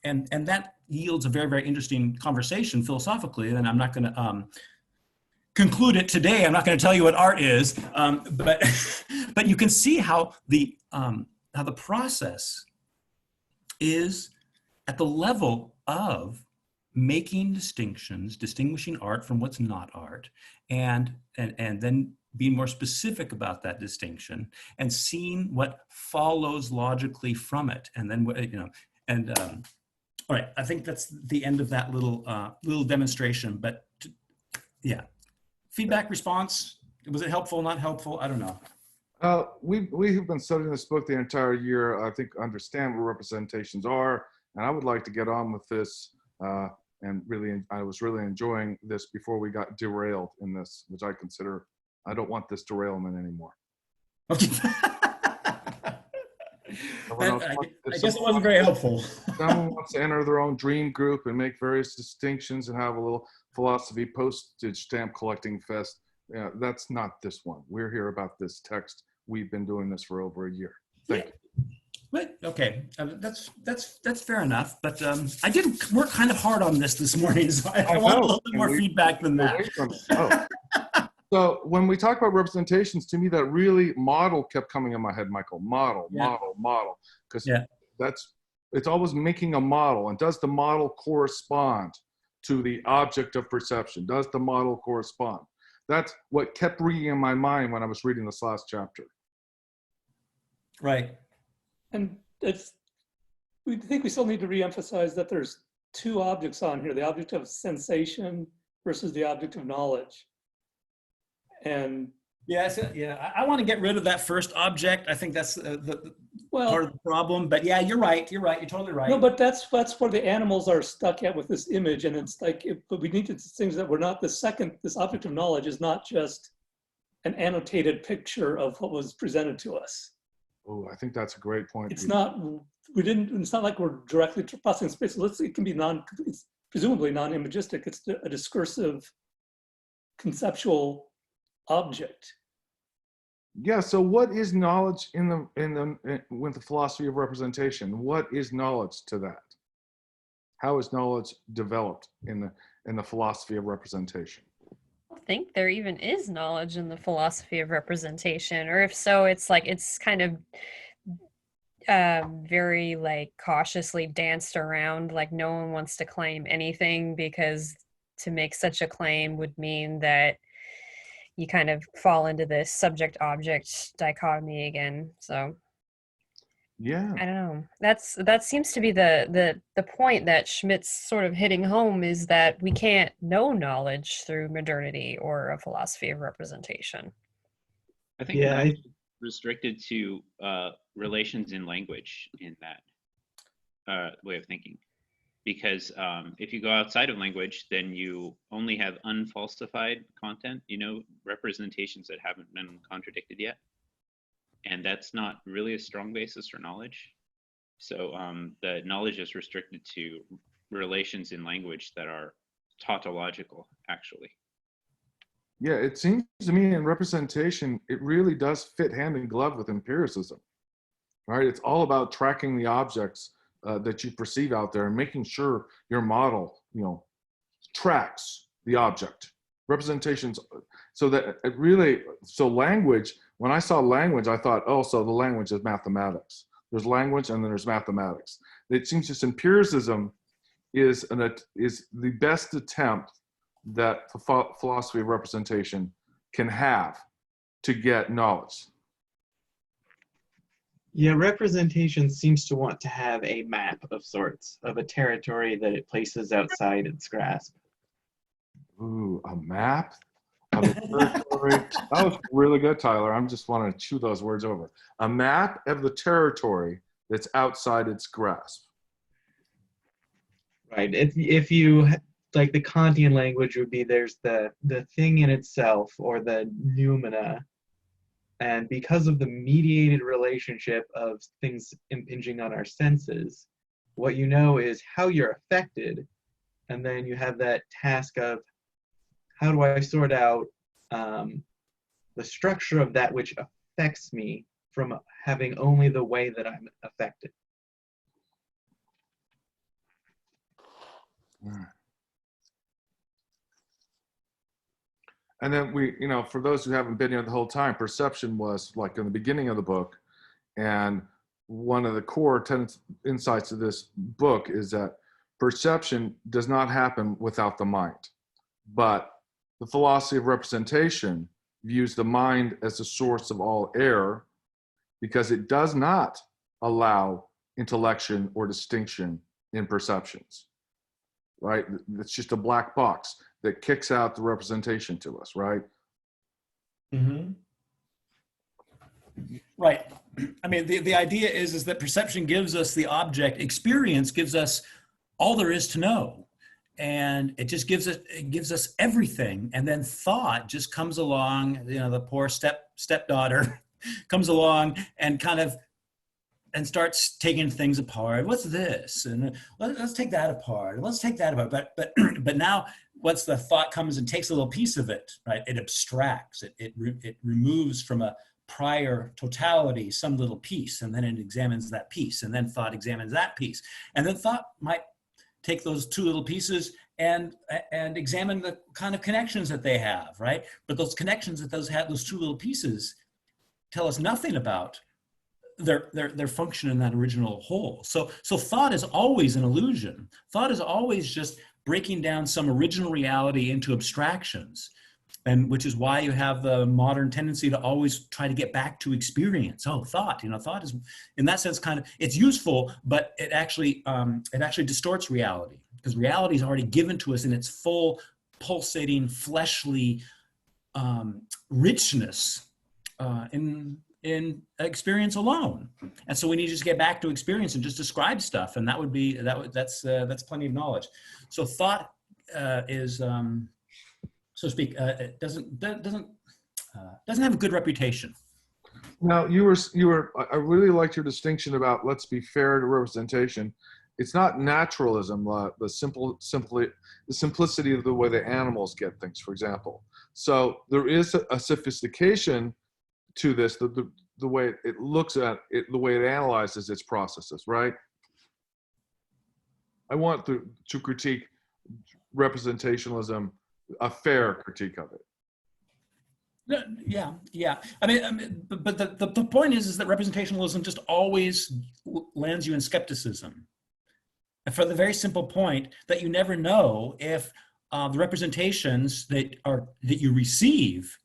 And that yields a very, very interesting conversation philosophically, and I'm not going to conclude it today. I'm not going to tell you what art is, but you can see how the process is at the level of making distinctions, distinguishing art from what's not art, and then being more specific about that distinction and seeing what follows logically from it, and then all right, I think that's the end of that little demonstration. But yeah, feedback, response. Was it helpful? Not helpful? I don't know. We have been studying this book the entire year. I think understand what representations are, and I would like to get on with this. And really, I was really enjoying this before we got derailed in this, which I consider. I don't want this derailment anymore. Okay. I guess it wasn't very helpful. Someone wants to enter their own dream group and make various distinctions and have a little philosophy postage stamp collecting fest. Yeah, that's not this one. We're here about this text. We've been doing this for over a year. Thank you. But okay, that's fair enough. But I did work kind of hard on this morning, so I want a little bit more feedback than that. So when we talk about representations, to me, that really model kept coming in my head, Michael. Model. Because it's always making a model. And does the model correspond to the object of perception? Does the model correspond? That's what kept ringing in my mind when I was reading this last chapter. Right. And we think we still need to reemphasize that there's two objects on here, the object of sensation versus the object of knowledge. And I want to get rid of that first object. I think that's part of the problem. But yeah, you're right. You're totally right. No, but that's where the animals are stuck at with this image. And it's like, but we need to distinguish that we're not this object of knowledge is not just an annotated picture of what was presented to us. Oh, I think that's a great point. It's not like we're directly processing space. It can be it's presumably non-imagistic. It's a discursive, conceptual object. Yeah. So, what is knowledge with the philosophy of representation? What is knowledge to that? How is knowledge developed in the philosophy of representation? I don't think there even is knowledge in the philosophy of representation, or if so, it's like it's kind of very like cautiously danced around. Like no one wants to claim anything because to make such a claim would mean that you kind of fall into this subject-object dichotomy again. So Yeah. I don't know. That seems to be the point that Schmidt's sort of hitting home, is that we can't know knowledge through modernity or a philosophy of representation. I think Yeah, knowledge is restricted to relations in language in that way of thinking. Because if you go outside of language, then you only have unfalsified content, representations that haven't been contradicted yet. And that's not really a strong basis for knowledge. So the knowledge is restricted to relations in language that are tautological, actually. Yeah, it seems to me in representation, it really does fit hand in glove with empiricism, right? It's all about tracking the objects that you perceive out there and making sure your model, tracks the object. Representations, so that it really, so language, when I saw language, I thought, oh, so the language is mathematics. There's language and then there's mathematics. It seems just empiricism is the best attempt that the philosophy of representation can have to get knowledge. Yeah, representation seems to want to have a map of sorts, of a territory that it places outside its grasp. Ooh, a map of a territory. That was really good, Tyler. I'm just want to chew those words over. A map of the territory that's outside its grasp. Right. If you, like the Kantian language would be, there's the thing in itself, or the noumena. And because of the mediated relationship of things impinging on our senses, what you know is how you're affected. And then you have that task of, how do I sort out the structure of that which affects me from having only the way that I'm affected? And then we, for those who haven't been here the whole time, perception was like in the beginning of the book. And one of the core tenets, insights of this book is that perception does not happen without the mind. But the philosophy of representation views the mind as the source of all error, because it does not allow intellection or distinction in perceptions, right? It's just a black box that kicks out the representation to us, right? Mm-hmm. Right. I mean, the idea is that perception gives us the object, experience gives us all there is to know. And it just gives us everything. And then thought just comes along, the poor stepdaughter comes along and and starts taking things apart. What's this? And let's take that apart. Let's take that apart. But now, once the thought comes and takes a little piece of it, right? It abstracts. It removes from a prior totality some little piece, and then it examines that piece, and then thought examines that piece, and then thought might take those two little pieces and examine the kind of connections that they have, right? But those connections that those two little pieces tell us nothing about their function in that original whole. So thought is always an illusion. Thought is always just breaking down some original reality into abstractions, and which is why you have the modern tendency to always try to get back to experience. Oh, thought, thought is, in that sense, it's useful, but it actually distorts reality, because reality is already given to us in its full, pulsating, fleshly richness in experience alone. And so we need to just get back to experience and just describe stuff, and that's plenty of knowledge. So thought is, so to speak, it doesn't have a good reputation. Now, I really liked your distinction about, let's be fair to representation. It's not naturalism, the simplicity of the way the animals get things, for example. So there is a sophistication to this, the way it looks at it, the way it analyzes its processes, right? I want to critique representationalism, a fair critique of it. Yeah. I mean, but the point is that representationalism just always lands you in skepticism, for the very simple point that you never know if the representations that you receive,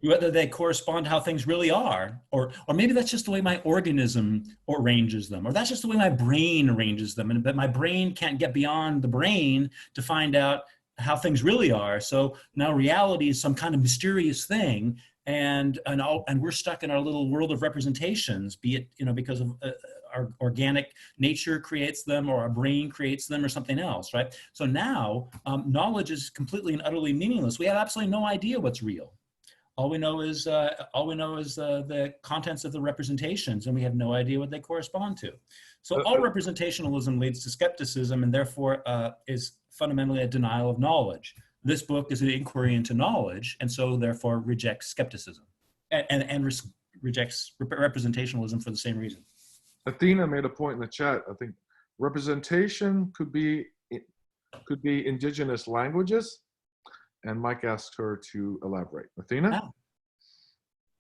whether they correspond to how things really are, or maybe that's just the way my organism arranges them, or that's just the way my brain arranges them, but my brain can't get beyond the brain to find out how things really are. So now reality is some kind of mysterious thing, and we're stuck in our little world of representations, be it because of our organic nature creates them, or our brain creates them, or something else, right? So now knowledge is completely and utterly meaningless. We have absolutely no idea what's real. All we know is the contents of the representations, and we have no idea what they correspond to. So all representationalism leads to skepticism, and therefore is fundamentally a denial of knowledge. This book is an inquiry into knowledge, and so therefore rejects skepticism and rejects representationalism for the same reason. Athena made a point in the chat. I think representation could be indigenous languages, and Mike asked her to elaborate. Athena?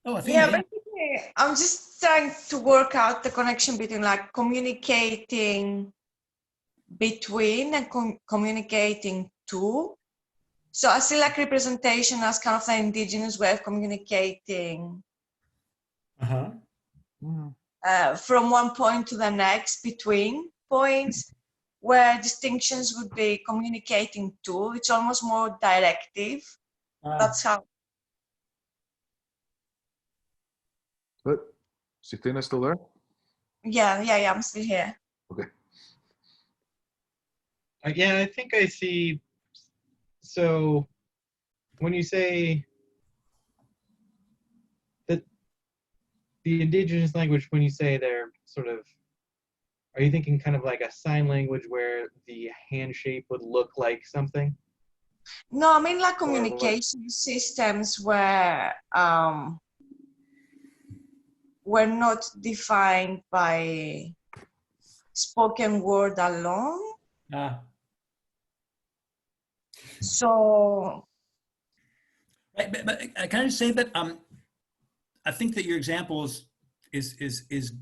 Oh, Athena. Yeah, basically, I'm just trying to work out the connection between like communicating between and communicating to. So I see like representation as kind of the indigenous way of communicating. From one point to the next, between points, where distinctions would be communicating to. It's almost more directive. That's how. But is Athena still there? Yeah, I'm still here. Okay. Yeah, I think I see. So when you say that the indigenous language, when you say they're sort of, are you thinking kind of like a sign language where the hand shape would look like something? No, I mean like communication systems where we're not defined by spoken word alone. So, but can I just say that I think that your example is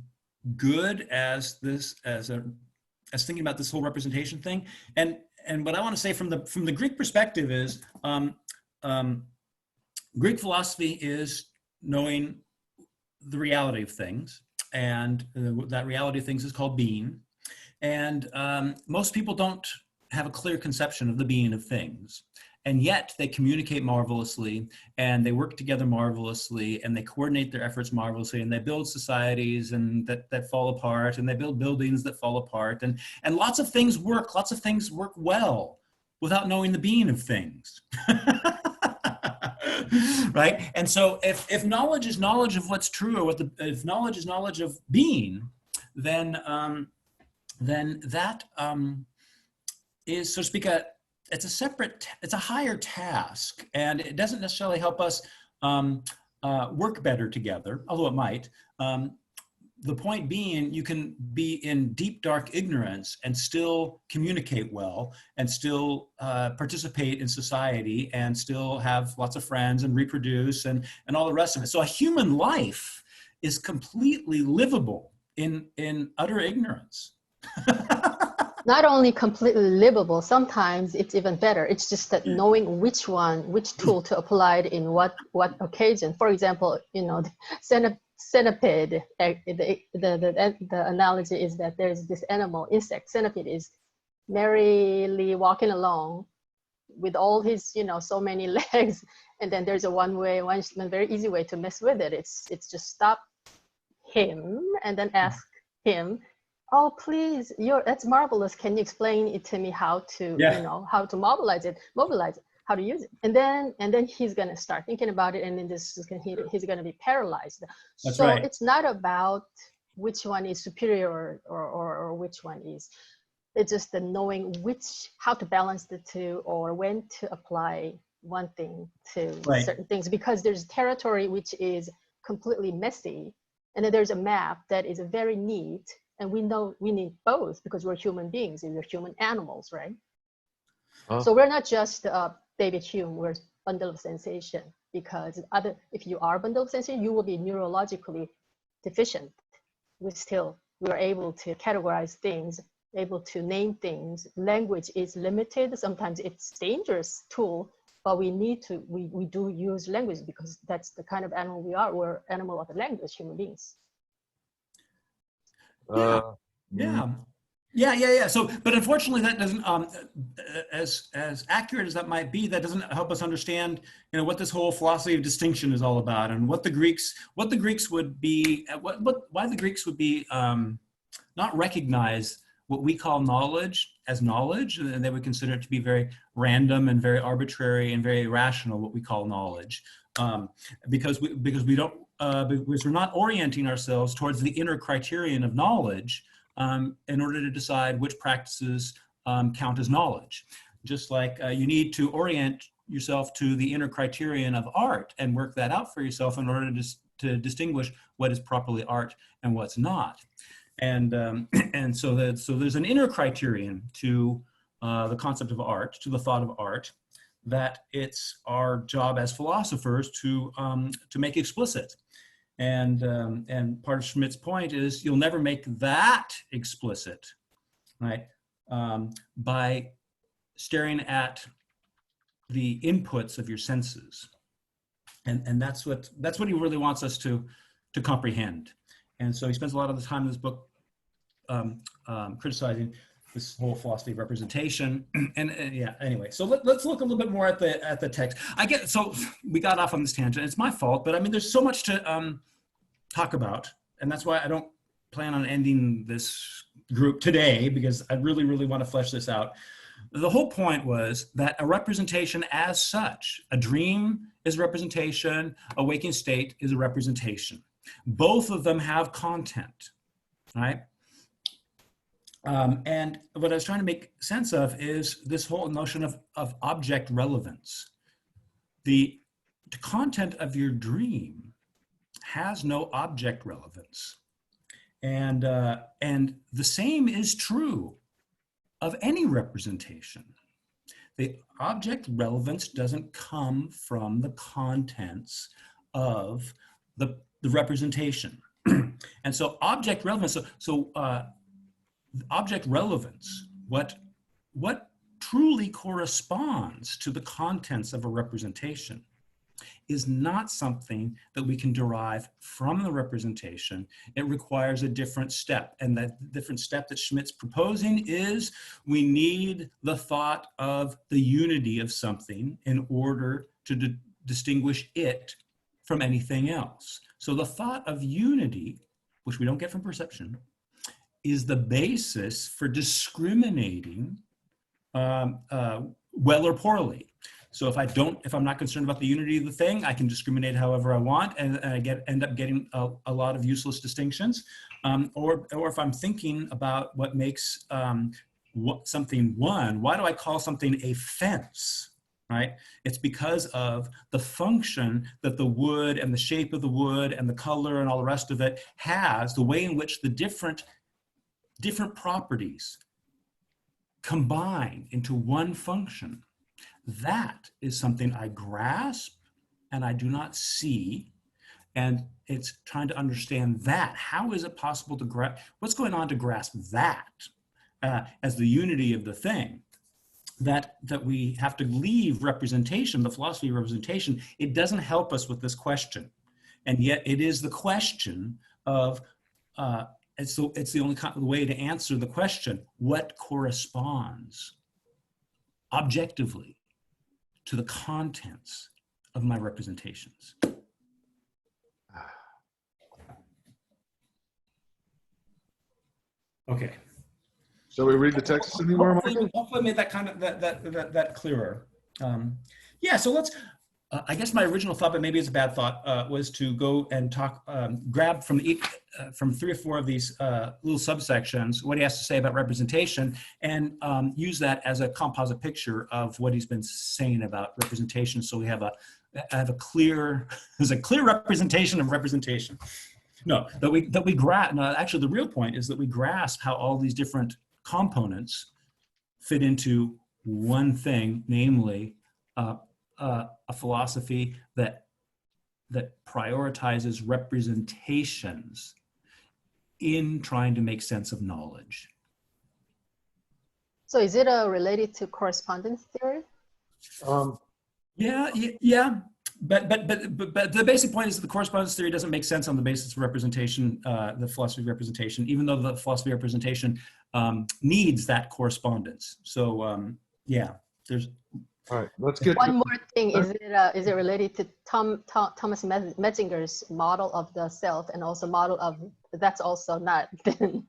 good as thinking about this whole representation thing, and what I want to say from the Greek perspective is Greek philosophy is knowing the reality of things, and that reality of things is called being, and most people don't have a clear conception of the being of things, and yet they communicate marvelously, and they work together marvelously, and they coordinate their efforts marvelously, and they build societies and that fall apart, and they build buildings that fall apart, and lots of things work well without knowing the being of things. Right? And so if knowledge is knowledge of what's true, or if knowledge is knowledge of being, then that is, so to speak, it's a higher task, and it doesn't necessarily help us work better together, although it might. The point being, you can be in deep, dark ignorance and still communicate well, and still participate in society, and still have lots of friends and reproduce and all the rest of it. So a human life is completely livable in utter ignorance. Not only completely livable, sometimes it's even better. It's just that knowing which tool to apply it in what occasion. For example, the centipede, the analogy is that there's this insect, centipede is merrily walking along with all his, so many legs, and then there's one very easy way to mess with it. It's just stop him and then ask him, oh, please, that's marvelous. Can you explain it to me how to, how to mobilize it, how to use it? And then he's going to start thinking about it, and then he's going to be paralyzed. That's so right. It's not about which one is superior or which one is. It's just the knowing how to balance the two, or when to apply one thing to certain things, because there's territory which is completely messy, and then there's a map that is very neat. And we know we need both, because we're human beings and we're human animals, right? So we're not just David Hume, we're bundle of sensation. because if you are bundle sensing, you will be neurologically deficient. We're able to categorize things, able to name things. Language is limited. Sometimes it's a dangerous tool, but we do use language because that's the kind of animal we are. We're animal of the language, human beings. Yeah. So, but unfortunately, that doesn't, as accurate as that might be, that doesn't help us understand, what this whole philosophy of distinction is all about, and what the Greeks would be, why the Greeks would be not recognize what we call knowledge as knowledge, and they would consider it to be very random and very arbitrary and very irrational, what we call knowledge, because we're not orienting ourselves towards the inner criterion of knowledge in order to decide which practices count as knowledge. Just like you need to orient yourself to the inner criterion of art and work that out for yourself in order to distinguish what is properly art and what's not. And so there's an inner criterion to the concept of art, to the thought of art, that it's our job as philosophers to make explicit. And part of Schmidt's point is you'll never make that explicit, right? By staring at the inputs of your senses, and that's what he really wants us to comprehend. And so he spends a lot of the time in this book criticizing this whole philosophy of representation. And yeah, anyway, so let's look a little bit more at the text. So we got off on this tangent. It's my fault, but I mean, there's so much to talk about, and that's why I don't plan on ending this group today, because I really, really want to flesh this out. The whole point was that a representation as such, a dream is a representation, a waking state is a representation. Both of them have content, right? And what I was trying to make sense of is this whole notion of object relevance. The content of your dream has no object relevance. And the same is true of any representation. The object relevance doesn't come from the contents of the representation. And so object relevance, object relevance, what truly corresponds to the contents of a representation, is not something that we can derive from the representation. It requires a different step. And that different step that Schmidt's proposing is we need the thought of the unity of something in order to distinguish it from anything else. So the thought of unity, which we don't get from perception, is the basis for discriminating well or poorly. So if I'm not concerned about the unity of the thing, I can discriminate however I want, and I end up getting a lot of useless distinctions. Or if I'm thinking about what makes something one, why do I call something a fence, right? It's because of the function that the wood and the shape of the wood and the color and all the rest of it has, the way in which the different properties combine into one function. That is something I grasp and I do not see. And it's trying to understand that. How is it possible to grasp, what's going on to grasp that as the unity of the thing? That we have to leave representation, the philosophy of representation. It doesn't help us with this question. And yet it is the question of, it's the only way to answer the question, what corresponds objectively to the contents of my representations? Okay. Shall we read the text anymore, Michael? Hopefully I made that kind of that clearer. Yeah, so let's, I guess my original thought, but maybe it's a bad thought, was to go and grab from 3 or 4 of these little subsections what he has to say about representation, and use that as a composite picture of what he's been saying about representation. So we have there's a clear representation of representation. No, that we grasp. No, actually, the real point is that we grasp how all these different components fit into one thing, namely a philosophy that that prioritizes representations in trying to make sense of knowledge. So is it related to correspondence theory? Yeah. But the basic point is that the correspondence theory doesn't make sense on the basis of representation, the philosophy of representation, even though the philosophy of representation needs that correspondence. So yeah, there's. All right, let's get one more thing. Is it related to Thomas Metzinger's model of the self, and also model of that's also not then?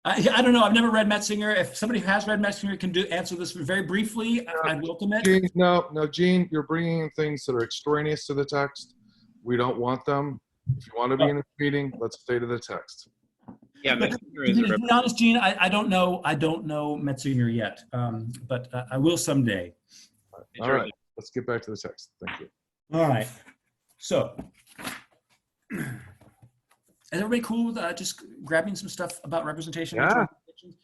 I don't know. I've never read Metzinger. If somebody who has read Metzinger can answer this very briefly, I'd welcome it. Gene, no, Gene, you're bringing in things that are extraneous to the text. We don't want them. If you want to be in a meeting, let's stay to the text. Yeah, Metzinger is to be honest, Gene, I don't know Metzinger yet, but I will someday. All right, let's get back to the text. Thank you. All right. So, is everybody cool with just grabbing some stuff about representation? Yeah,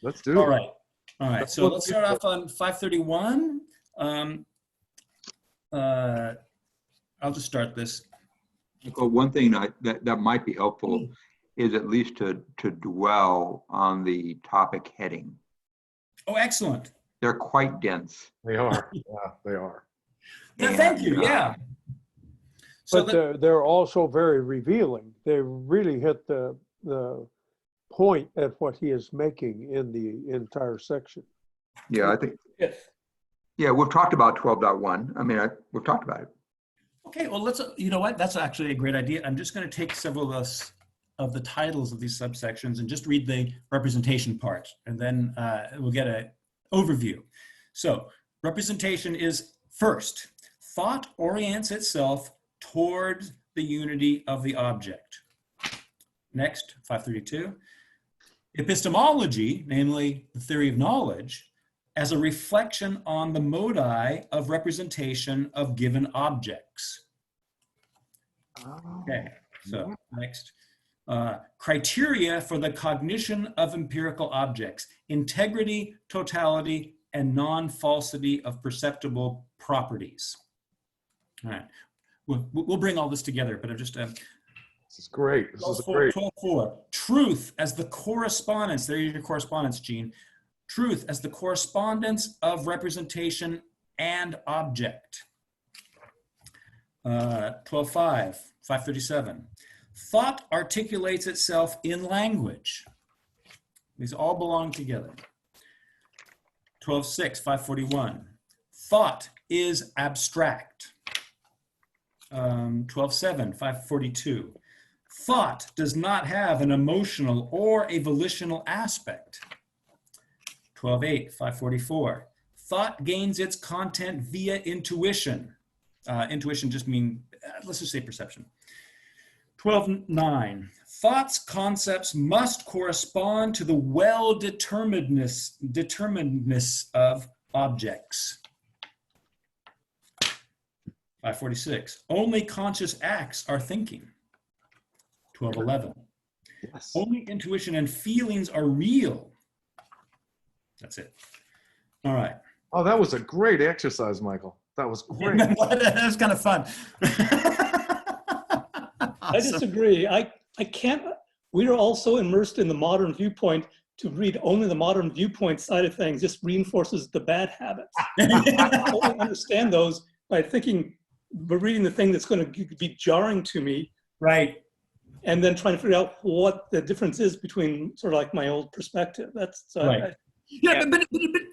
let's do it. All right. All right. So let's start off on 531. I'll just start this. Well, one thing that might be helpful is at least to dwell on the topic heading. Oh, excellent. They're quite dense. They are. Yeah, they are. Yeah, thank you. Yeah. But they're also very revealing. They really hit the point at what he is making in the entire section. Yeah, I think. Yeah, we've talked about 12.1. I mean, we've talked about it. Okay, well, you know what? That's actually a great idea. I'm just going to take several of the titles of these subsections and just read the representation part, and then we'll get an overview. So, representation is first, thought orients itself toward the unity of the object. Next, 532, epistemology, namely the theory of knowledge, as a reflection on the modi of representation of given objects. Okay, so next, criteria for the cognition of empirical objects, integrity, totality, and non-falsity of perceptible properties. All right, we'll bring all this together, but I've just... this is great. This is great. 12.4, truth as the correspondence, there your correspondence, Gene. Truth as the correspondence of representation and object. 12.5, 537. Thought articulates itself in language. These all belong together. 12.6, 541. Thought is abstract. 12.7, 542. Thought does not have an emotional or a volitional aspect. 12.8, 544. Thought gains its content via intuition. Intuition just means, let's just say perception. 12.9. Thoughts concepts must correspond to the well-determinedness of objects. 546. Only conscious acts are thinking. 12.11. Yes. Only intuition and feelings are real. That's it. All right. Oh, that was a great exercise, Michael. That was great. That was kind of fun. I disagree. I can't. We are also immersed in the modern viewpoint. To read only the modern viewpoint side of things just reinforces the bad habits. I only understand those by thinking, but reading the thing that's going to be jarring to me. Right. And then trying to figure out what the difference is between sort of like my old perspective. That's right. Yeah, but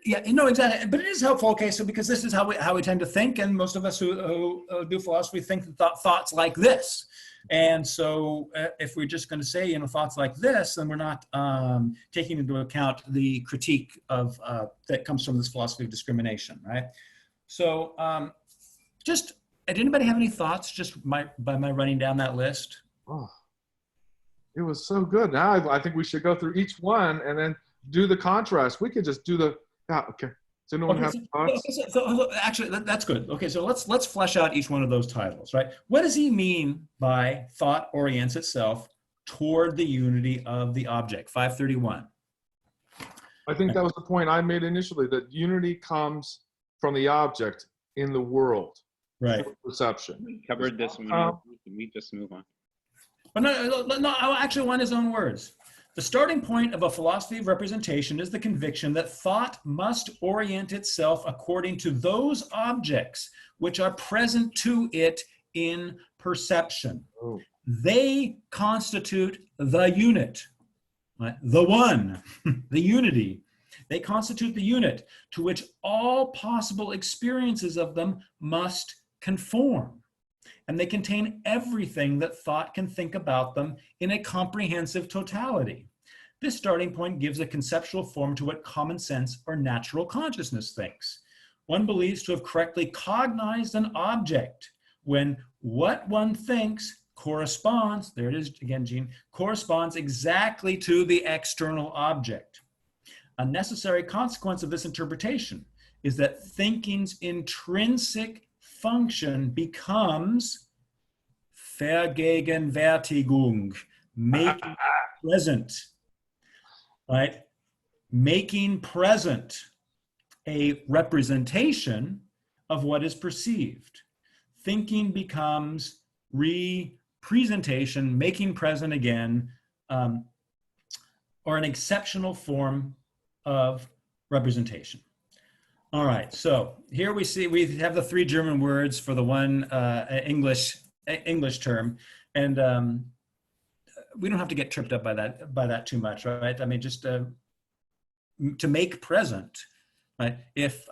yeah, you know, exactly. But it is helpful. Okay, so because this is how we tend to think, and most of us who do philosophy think thoughts like this. And so, if we're just going to say, you know, thoughts like this, then we're not taking into account the critique of that comes from this philosophy of discrimination, right? So, did anybody have any thoughts just by my running down that list? Oh, it was so good. Now I think we should go through each one and then do the contrast. We could just do the, okay. Does anyone have thoughts? So actually, that's good. Okay, so let's flesh out each one of those titles, right? What does he mean by thought orients itself toward the unity of the object? 531. I think that was the point I made initially, that unity comes from the object in the world. Right. perception. We covered this one. We just move on. But no, I actually want his own words. The starting point of a philosophy of representation is the conviction that thought must orient itself according to those objects which are present to it in perception. Oh. They constitute the unit, right? The one, the unity. They constitute the unit to which all possible experiences of them must conform. And they contain everything that thought can think about them in a comprehensive totality. This starting point gives a conceptual form to what common sense or natural consciousness thinks. One believes to have correctly cognized an object when what one thinks corresponds, there it is again, Jean, corresponds exactly to the external object. A necessary consequence of this interpretation is that thinking's intrinsic function becomes Vergegenwärtigung, making present, right? Making present a representation of what is perceived. Thinking becomes representation, making present again, or an exceptional form of representation. All right, so here we have the three German words for the one English term, and we don't have to get tripped up by that too much, right? I mean, just to make present, right? If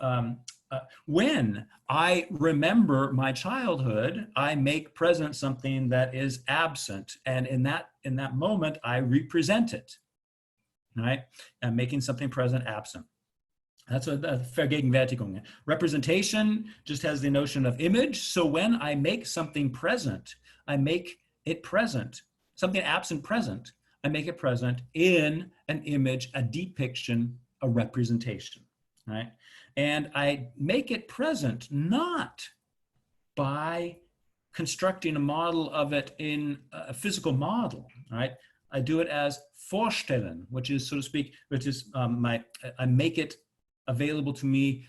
when I remember my childhood, I make present something that is absent, and in that moment, I represent it, right? I'm making something present absent. That's a Vergegenwärtigung. Representation just has the notion of image. So when I make something present, I make it present. Something absent present, I make it present in an image, a depiction, a representation, right? And I make it present not by constructing a model of it in a physical model, right? I do it as Vorstellen, which is, so to speak, which is I make it available to me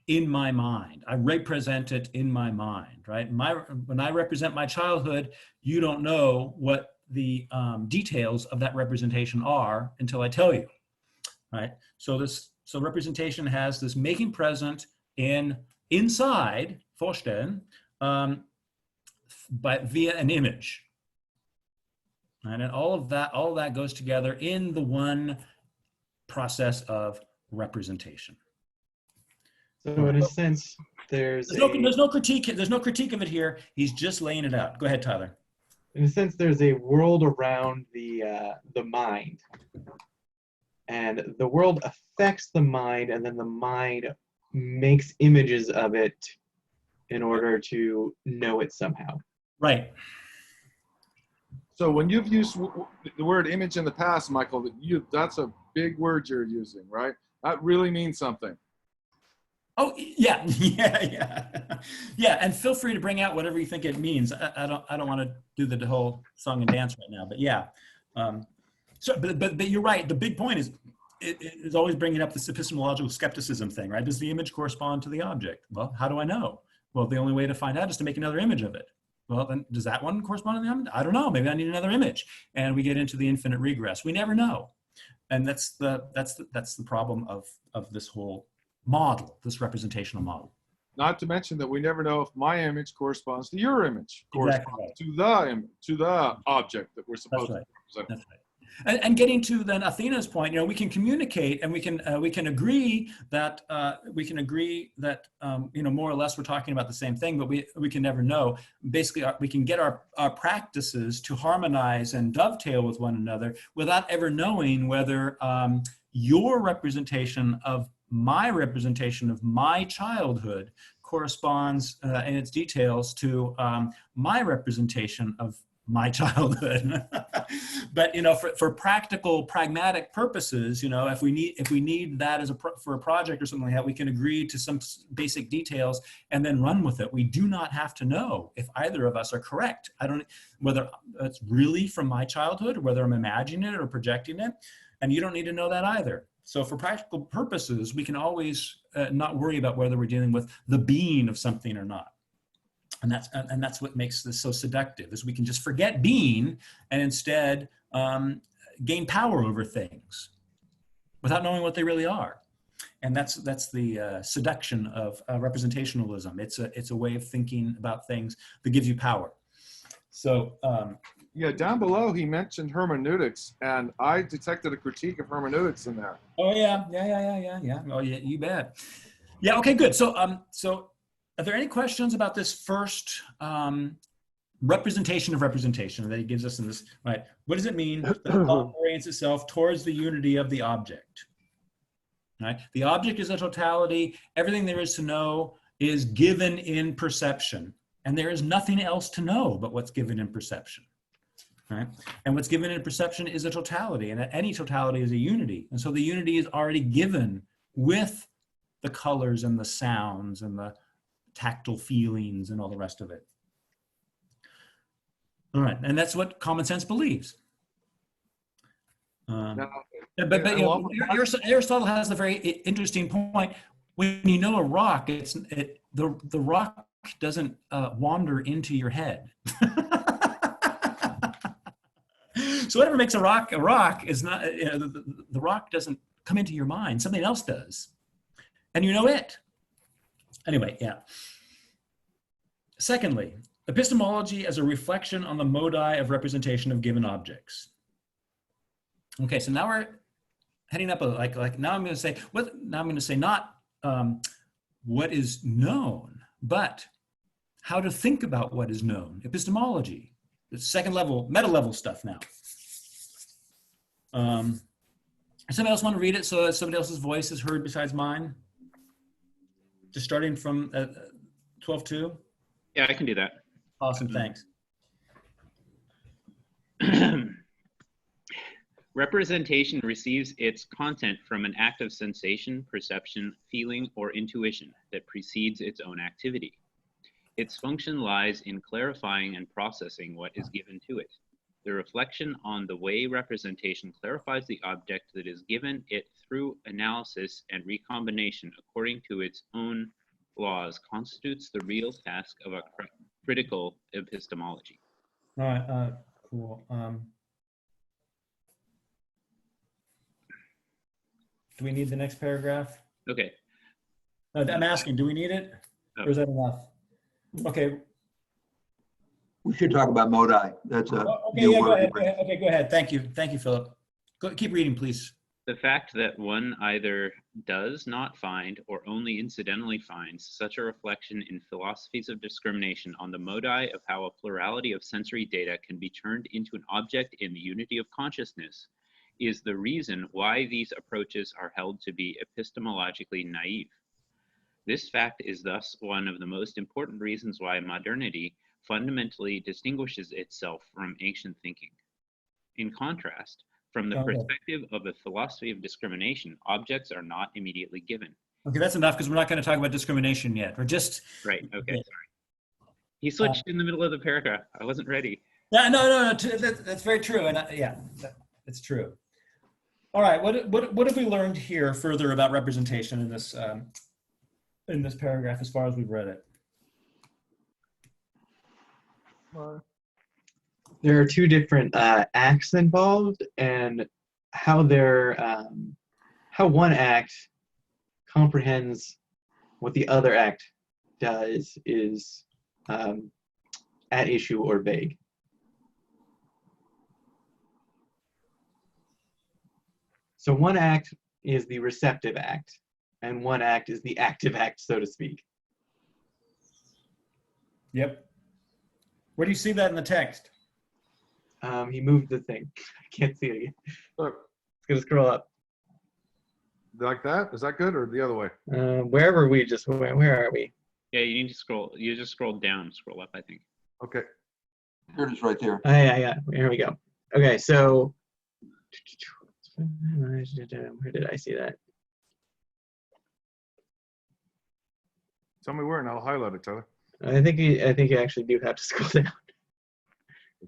in my mind. I represent it in my mind, right? When I represent my childhood, you don't know what the details of that representation are until I tell you, right? So representation has this making present inside, Vorstellen, via an image. Right? And all of that goes together in the one process of representation. So in a sense, there's no critique of it here. He's just laying it out. Go ahead, Tyler. In a sense, there's a world around the mind, and the world affects the mind, and then the mind makes images of it in order to know it somehow. Right. So when you've used the word image in the past, Michael, that's a big word you're using, right? That really means something. Oh yeah, yeah. And feel free to bring out whatever you think it means. I don't want to do the whole song and dance right now, but yeah. But you're right. The big point is it is always bringing up the epistemological skepticism thing, right? Does the image correspond to the object? Well, how do I know? Well, the only way to find out is to make another image of it. Well, then does that one correspond to the object? I don't know. Maybe I need another image, and we get into the infinite regress. We never know. And that's the problem of this whole model, this representational model. Not to mention that we never know if my image corresponds to your image, corresponds to the object that we're supposed to represent. That's right. And getting to then Athena's point, we can communicate and we can agree that more or less we're talking about the same thing, but we can never know. Basically, we can get our practices to harmonize and dovetail with one another without ever knowing whether your representation of my childhood corresponds in its details to my representation of my childhood. But for practical, pragmatic purposes, if we need that for a project or something like that, we can agree to some basic details and then run with it. We do not have to know if either of us are correct. Whether it's really from my childhood or whether I'm imagining it or projecting it, and you don't need to know that either. So for practical purposes, we can always not worry about whether we're dealing with the being of something or not. And that's what makes this so seductive, is we can just forget being and instead gain power over things without knowing what they really are. And that's the seduction of representationalism. It's a way of thinking about things that gives you power. So yeah, down below he mentioned hermeneutics, and I detected a critique of hermeneutics in there. Oh yeah. Oh yeah, you bet. Yeah. Okay. Good. So are there any questions about this first representation of representation that he gives us in this? Right. What does it mean that the thought orients itself towards the unity of the object? Right. The object is a totality. Everything there is to know is given in perception, and there is nothing else to know but what's given in perception. Right? And what's given in perception is a totality, and any totality is a unity. And so the unity is already given with the colors and the sounds and the tactile feelings and all the rest of it. All right, and that's what common sense believes. But you know, Aristotle has a very interesting point. When you know a rock, the rock doesn't wander into your head. So whatever makes a rock is not, you know, the rock doesn't come into your mind. Something else does, and you know it. Anyway, yeah. Secondly, epistemology as a reflection on the modi of representation of given objects. Okay, so now we're heading up now I'm going to say not what is known, but how to think about what is known. Epistemology, the second level, meta level stuff now. Somebody else want to read it so that somebody else's voice is heard besides mine? Just starting from 12.2? Yeah, I can do that. Awesome, thanks. Representation receives its content from an act of sensation, perception, feeling, or intuition that precedes its own activity. Its function lies in clarifying and processing what is given to it. The reflection on the way representation clarifies the object that is given it through analysis and recombination according to its own laws constitutes the real task of a critical epistemology. All right, cool. Do we need the next paragraph? Okay. I'm asking, do we need it? Oh. Or is that enough? Okay. We should talk about modi. That's a Okay, new yeah, go word. ahead. Okay, go ahead. Thank you. Thank you, Philip. Keep reading, please. The fact that one either does not find or only incidentally finds such a reflection in philosophies of discrimination on the modi of how a plurality of sensory data can be turned into an object in the unity of consciousness is the reason why these approaches are held to be epistemologically naive. This fact is thus one of the most important reasons why modernity fundamentally distinguishes itself from ancient thinking. In contrast, from the perspective of a philosophy of discrimination, objects are not immediately given. Okay, that's enough because we're not going to talk about discrimination yet. We're just... Right, okay, sorry. He switched in the middle of the paragraph. I wasn't ready. Yeah, no, that's very true. And it's true. All right, what have we learned here further about representation in this paragraph as far as we've read it? There are two different acts involved, and how how one act comprehends what the other act does is at issue or vague. So one act is the receptive act, and one act is the active act, so to speak. Yep. Where do you see that in the text? He moved the thing. I can't see it again. Look. It's gonna scroll up. Like that? Is that good, or the other way? Wherever we just went, where are we? Yeah, you need to scroll. You just scroll down, scroll up, I think. Okay. Here it is right there. Oh, yeah. Here we go. Okay, so where did I see that? Tell me where, and I'll highlight it, Tyler. I think you actually do have to scroll down.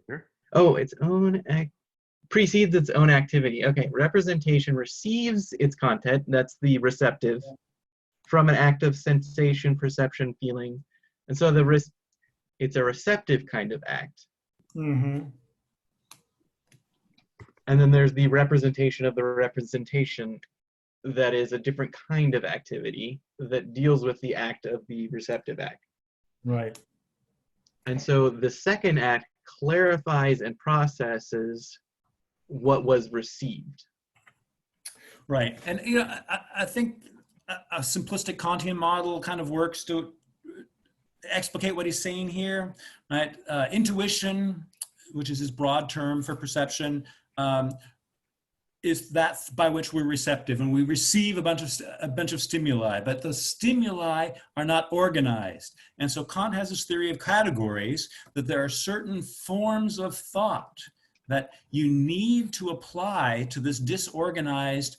Here. Oh, its own precedes its own activity. Okay, representation receives its content, that's the receptive, from an act of sensation, perception, feeling. And so it's a receptive kind of act. Mm-hmm. And then there's the representation of the representation that is a different kind of activity that deals with the act of the receptive act. Right. And so the second act clarifies and processes what was received. Right. And, you know, I think a simplistic Kantian model kind of works to explicate what he's saying here, right? Intuition, which is his broad term for perception, is that by which we're receptive, and we receive a bunch of stimuli, but the stimuli are not organized. And so Kant has this theory of categories, that there are certain forms of thought that you need to apply to this disorganized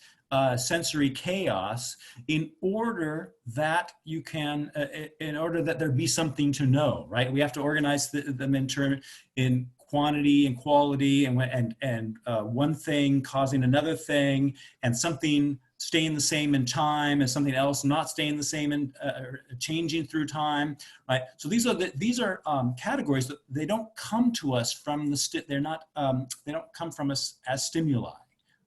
sensory chaos in order that you can, in order that there be something to know, right? We have to organize them in quantity and quality, and one thing causing another thing, and something staying the same in time, and something else not staying the same and changing through time, right? So these are categories that they don't come to us from the they don't come from us as stimuli,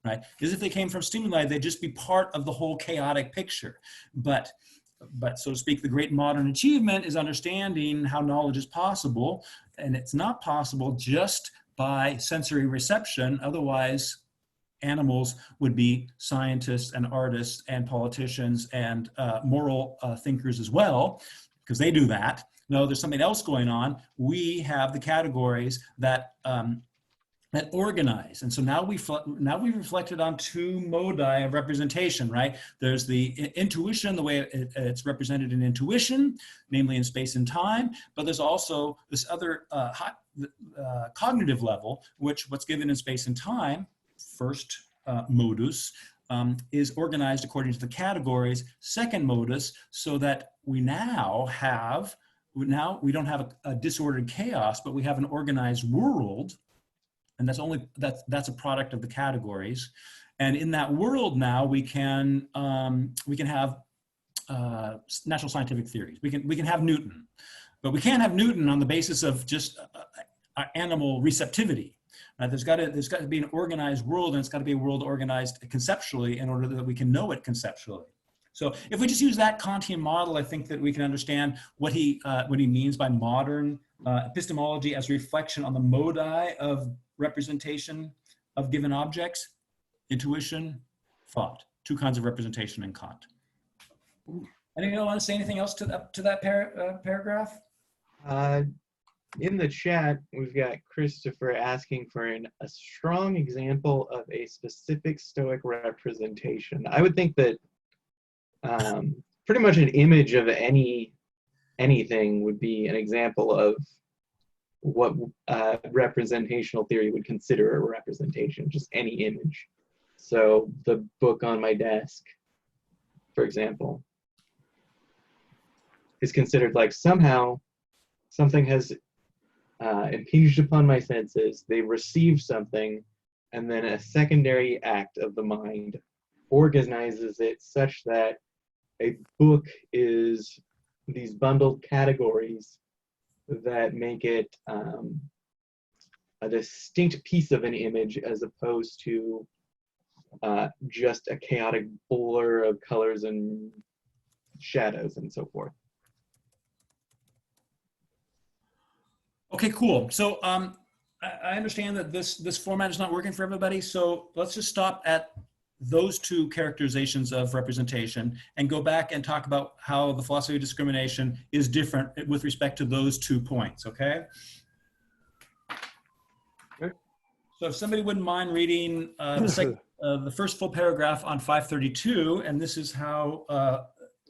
right? Because if they came from stimuli, they'd just be part of the whole chaotic picture. But so to speak, the great modern achievement is understanding how knowledge is possible, and it's not possible just by sensory reception. Otherwise, animals would be scientists and artists and politicians and moral thinkers as well, because they do that. No, there's something else going on. We have the categories that that organize. And so now we've reflected on two modi of representation, right? There's the intuition, the way it's represented in intuition, namely in space and time, but there's also this other cognitive level, what's given in space and time, first modus, is organized according to the categories, second modus, so that we now we don't have a disordered chaos, but we have an organized world. And that's a product of the categories, and in that world now we can have natural scientific theories. We can have Newton, but we can't have Newton on the basis of just animal receptivity. There's got to be an organized world, and it's got to be a world organized conceptually in order that we can know it conceptually. So if we just use that Kantian model, I think that we can understand what he means by modern epistemology as reflection on the modi of representation of given objects: intuition, thought. Two kinds of representation in Kant. Anyone want to say anything else to that paragraph? In the chat, we've got Christopher asking for a strong example of a specific Stoic representation. I would think that pretty much an image of anything would be an example of what representational theory would consider a representation, just any image. So the book on my desk, for example, is considered like somehow something has impinged upon my senses, they receive something, and then a secondary act of the mind organizes it such that a book is these bundled categories that make it a distinct piece of an image, as opposed to just a chaotic blur of colors and shadows and so forth. Okay, cool. So I understand that this format is not working for everybody, so let's just stop at those two characterizations of representation and go back and talk about how the philosophy of discrimination is different with respect to those 2 points, okay? So if somebody wouldn't mind reading the first full paragraph on 532, and this is how,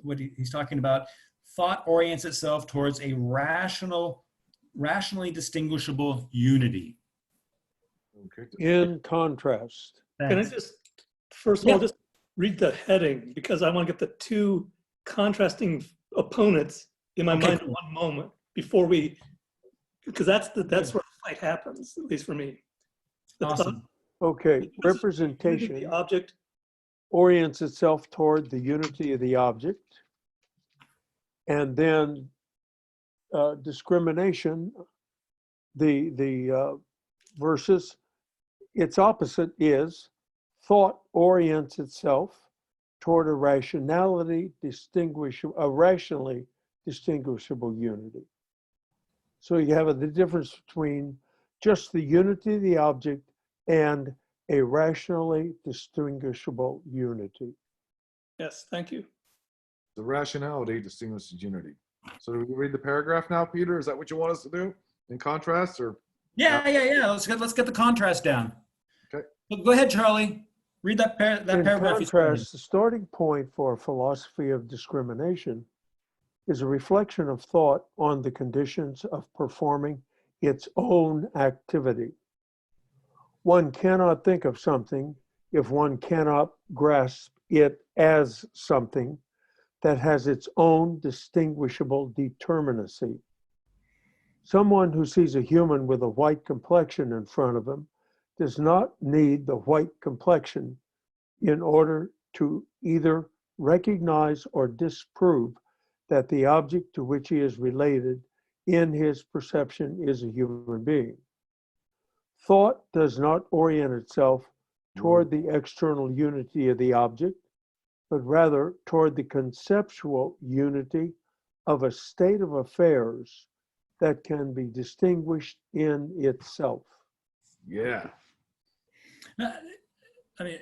what he's talking about, thought orients itself towards a rationally distinguishable unity. Okay. In contrast. Can I just, first of all, just read the heading, because I want to get the two contrasting opponents in my mind at one moment before because that's where the fight happens, at least for me. Awesome. Okay, representation. The object orients itself toward the unity of the object. And then discrimination, the verses, its opposite is thought orients itself toward a rationally distinguishable unity. So you have the difference between just the unity of the object and a rationally distinguishable unity. Yes, thank you. The rationality distinguishes unity. So do we read the paragraph now, Peter? Is that what you want us to do in contrast, or? Yeah. Let's get the contrast down. Okay. Go ahead, Charlie. Read that paragraph. In contrast, the starting point for a philosophy of discrimination is a reflection of thought on the conditions of performing its own activity. One cannot think of something if one cannot grasp it as something that has its own distinguishable determinacy. Someone who sees a human with a white complexion in front of him does not need the white complexion in order to either recognize or disprove that the object to which he is related in his perception is a human being. Thought does not orient itself toward the external unity of the object, but rather toward the conceptual unity of a state of affairs that can be distinguished in itself. Yeah. I mean,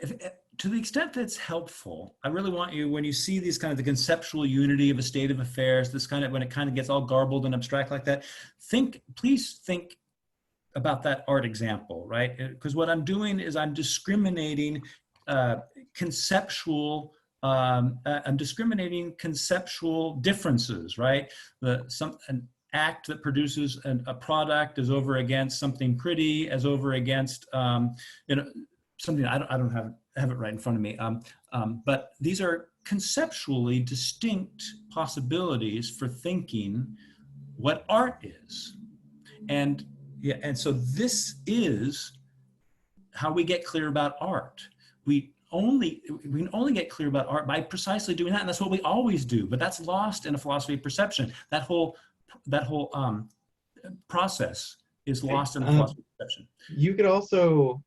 to the extent that it's helpful, I really want you, when you see these kind of the conceptual unity of a state of affairs, this kind of, when it kind of gets all garbled and abstract like that, please think about that art example, right? Because what I'm doing is I'm discriminating conceptual differences, right? An act that produces a product is over against something pretty, as over against something I don't have it right in front of me. But these are conceptually distinct possibilities for thinking what art is, and so this is how we get clear about art. We can only get clear about art by precisely doing that, and that's what we always do. But that's lost in a philosophy of perception. That whole process is lost in a philosophy of perception. You could also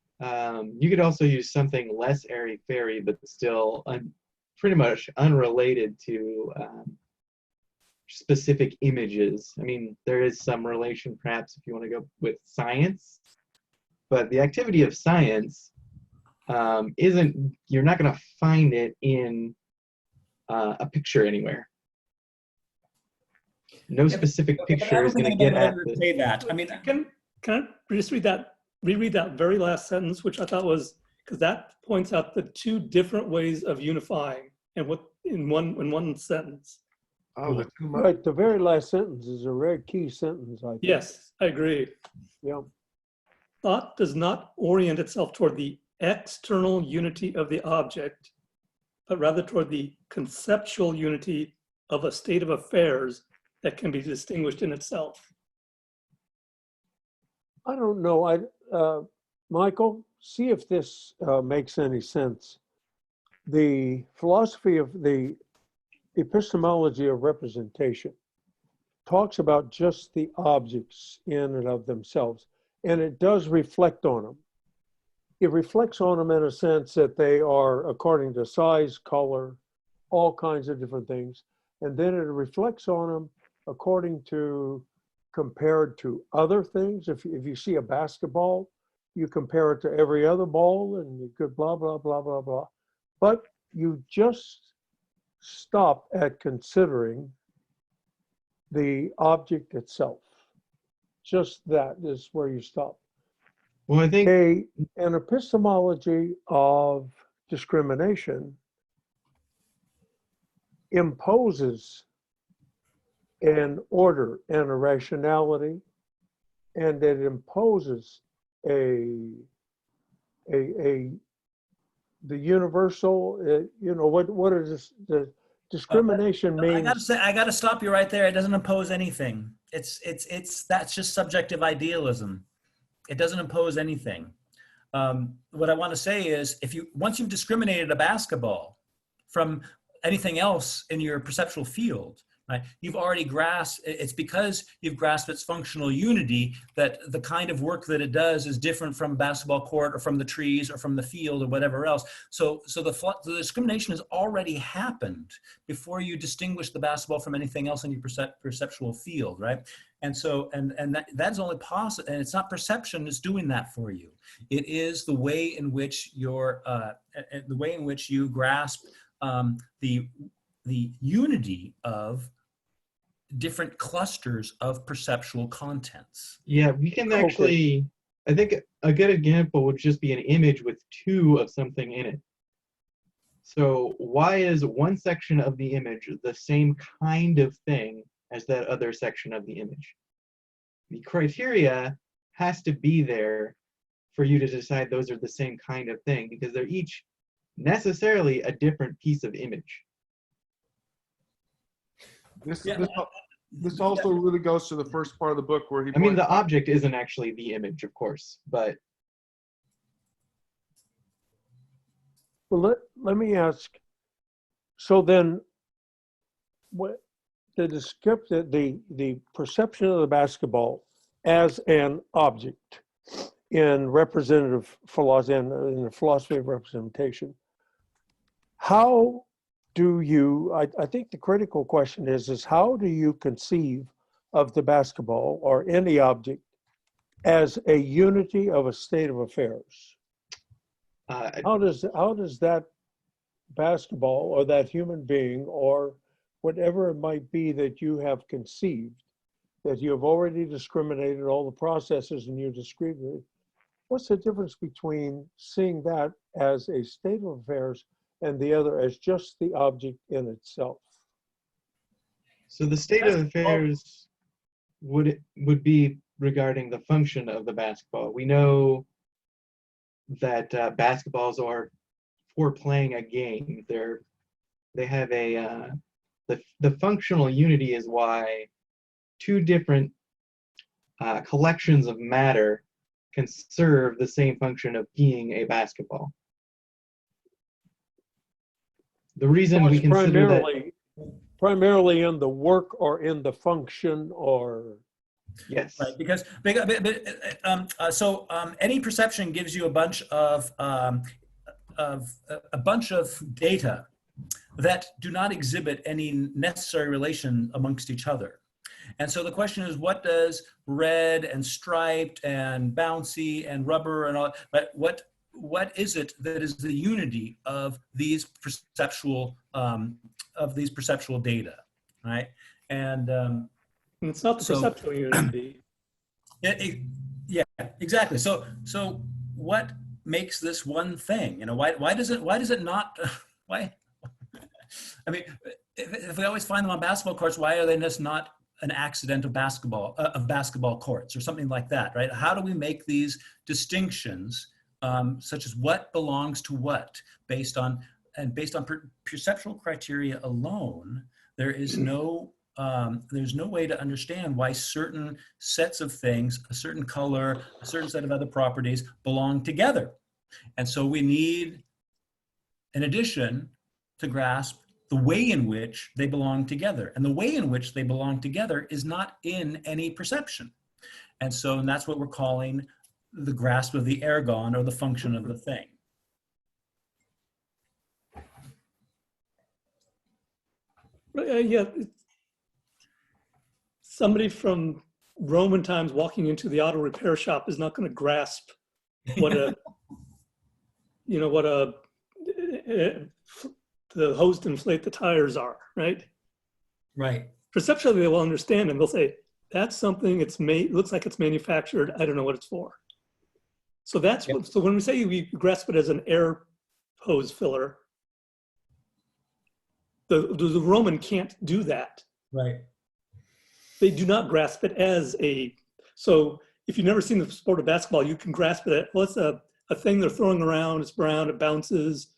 use something less airy-fairy, but still pretty much unrelated to specific images. I mean, there is some relation, perhaps, if you want to go with science, but the activity of science you're not going to find it in a picture anywhere. No specific picture is going to get at that. I mean, can I just reread that very last sentence, which I thought was, because that points out the two different ways of unifying, and what in one sentence. Oh, right. The very last sentence is a very key sentence, I think. Yes, I agree. Yeah. Thought does not orient itself toward the external unity of the object, but rather toward the conceptual unity of a state of affairs that can be distinguished in itself. I don't know. Michael, see if this makes any sense. The philosophy of the epistemology of representation talks about just the objects in and of themselves, and it does reflect on them. It reflects on them in a sense that they are according to size, color, all kinds of different things. And then it reflects on them according to, compared to other things. If you see a basketball, you compare it to every other ball and you could blah, blah, blah, blah, blah. But you just stop at considering the object itself. Just that is where you stop. Well, I think an epistemology of discrimination imposes an order and a rationality, and it imposes the universal. What is the discrimination means? I gotta stop you right there. It doesn't impose anything. That's just subjective idealism. It doesn't impose anything. What I want to say is, once you've discriminated a basketball from anything else in your perceptual field, right? You've already grasped, it's because you've grasped its functional unity that the kind of work that it does is different from basketball court or from the trees or from the field or whatever else. So the discrimination has already happened before you distinguish the basketball from anything else in your perceptual field, right? And so, that's only possible, and it's not perception that's doing that for you. It is the way in which you grasp the unity of different clusters of perceptual contents. Yeah, we can actually, I think a good example would just be an image with two of something in it. So why is one section of the image the same kind of thing as that other section of the image? The criteria has to be there for you to decide those are the same kind of thing, because they're each necessarily a different piece of image. This also really goes to the first part of the book where he. I mean, the object isn't actually the image, of course, but. Well, let me ask. So then, what the perception of the basketball as an object in representative philosophy, in the philosophy of representation, how do you, I think the critical question is how do you conceive of the basketball or any object as a unity of a state of affairs? How does that basketball or that human being or whatever it might be that you have conceived, that you have already discriminated all the processes and you described it, what's the difference between seeing that as a state of affairs and the other as just the object in itself? So the state of affairs would be regarding the function of the basketball. We know that basketballs are for playing a game. They have a the functional unity is why two different collections of matter can serve the same function of being a basketball. The reason we consider that primarily in the work or in the function or. Yes. Right, because any perception gives you a bunch of data that do not exhibit any necessary relation amongst each other. And so the question is, what does red and striped and bouncy and rubber and all, but what is it that is the unity of these perceptual data, right? And it's not the perceptual unity. Yeah, exactly. So what makes this one thing? You know, why does it not? Why? I mean, if we always find them on basketball courts, why are they just not an accident of basketball courts or something like that, right? How do we make these distinctions, such as what belongs to what, based on perceptual criteria alone? There's no way to understand why certain sets of things, a certain color, a certain set of other properties belong together. And so we need, in addition, to grasp the way in which they belong together. And the way in which they belong together is not in any perception. And that's what we're calling the grasp of the ergon, or the function of the thing. Yeah. Somebody from Roman times walking into the auto repair shop is not going to grasp what the hose to inflate the tires are, right? Right. Perceptually, they will understand, and they'll say, that's something looks like it's manufactured. I don't know what it's for. So so when we say we grasp it as an air hose filler, the Roman can't do that. Right. They do not grasp it as so if you've never seen the sport of basketball, you can grasp it. Well, it's a thing they're throwing around, it's brown, it bounces,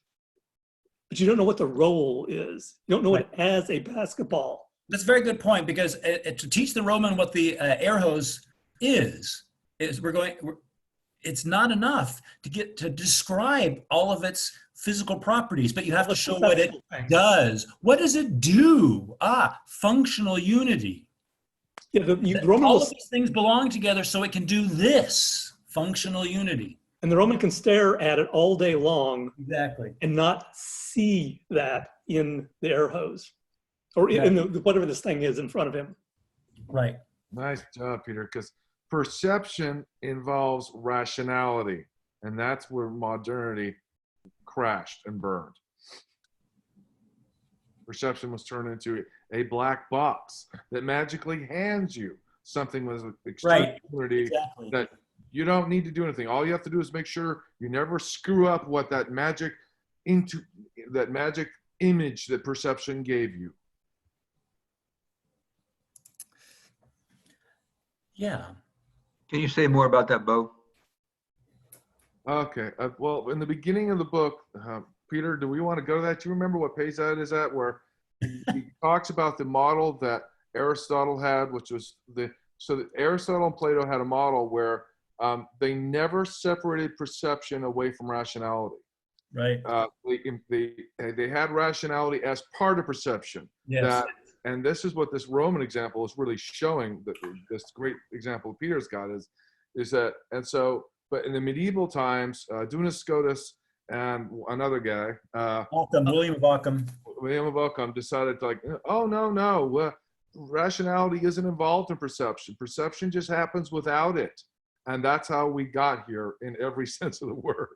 but you don't know what the role is. You don't know it as a basketball. That's a very good point, because to teach the Roman what the air hose is it's not enough to describe all of its physical properties, but you have to show what it does. What does it do? Functional unity. Yeah, the Roman all of these things belong together so it can do this, functional unity. And the Roman can stare at it all day long. Exactly. And not see that in the air hose or in whatever this thing is in front of him. Right. Nice job, Peter, because perception involves rationality, and that's where modernity crashed and burned. Perception was turned into a black box that magically hands you something with extreme unity that you don't need to do anything. All you have to do is make sure you never screw up what that magic image that perception gave you. Yeah. Can you say more about that, Bo? Okay. Well, in the beginning of the book, Peter, do we want to go to that? Do you remember what page that is at, where he talks about the model that Aristotle had, which was so that Aristotle and Plato had a model where they never separated perception away from rationality. Right. They had rationality as part of perception. Yes. And this is what this Roman example is really showing. That this great example Peter's got is that, and so, but in the medieval times, Duns Scotus and another guy, William of Ockham. William of Ockham decided like, oh no, rationality isn't involved in perception. Perception just happens without it, and that's how we got here in every sense of the word.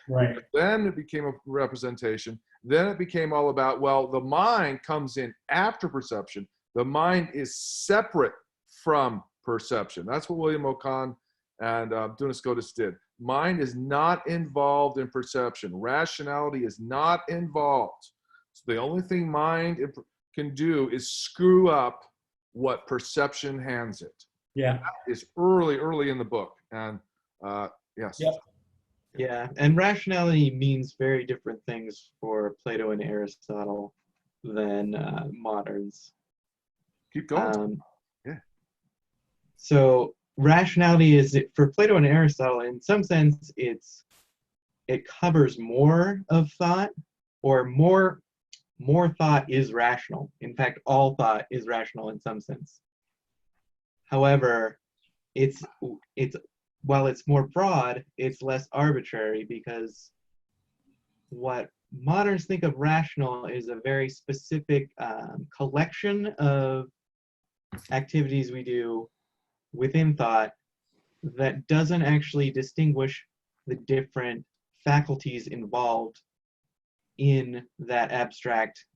Right. But then it became a representation. Then it became all about, well, the mind comes in after perception. The mind is separate from perception. That's what William Ockham and Duns Scotus did. Mind is not involved in perception. Rationality is not involved. So the only thing mind can do is screw up what perception hands it. Yeah. That is early in the book. And yes. Yep. Yeah, and rationality means very different things for Plato and Aristotle than moderns. Keep going. Yeah. So rationality is, for Plato and Aristotle, in some sense, it covers more of thought, or more thought is rational. In fact, all thought is rational in some sense. However, it's while it's more broad, it's less arbitrary, because what moderns think of rational is a very specific collection of activities we do within thought that doesn't actually distinguish the different faculties involved in that abstract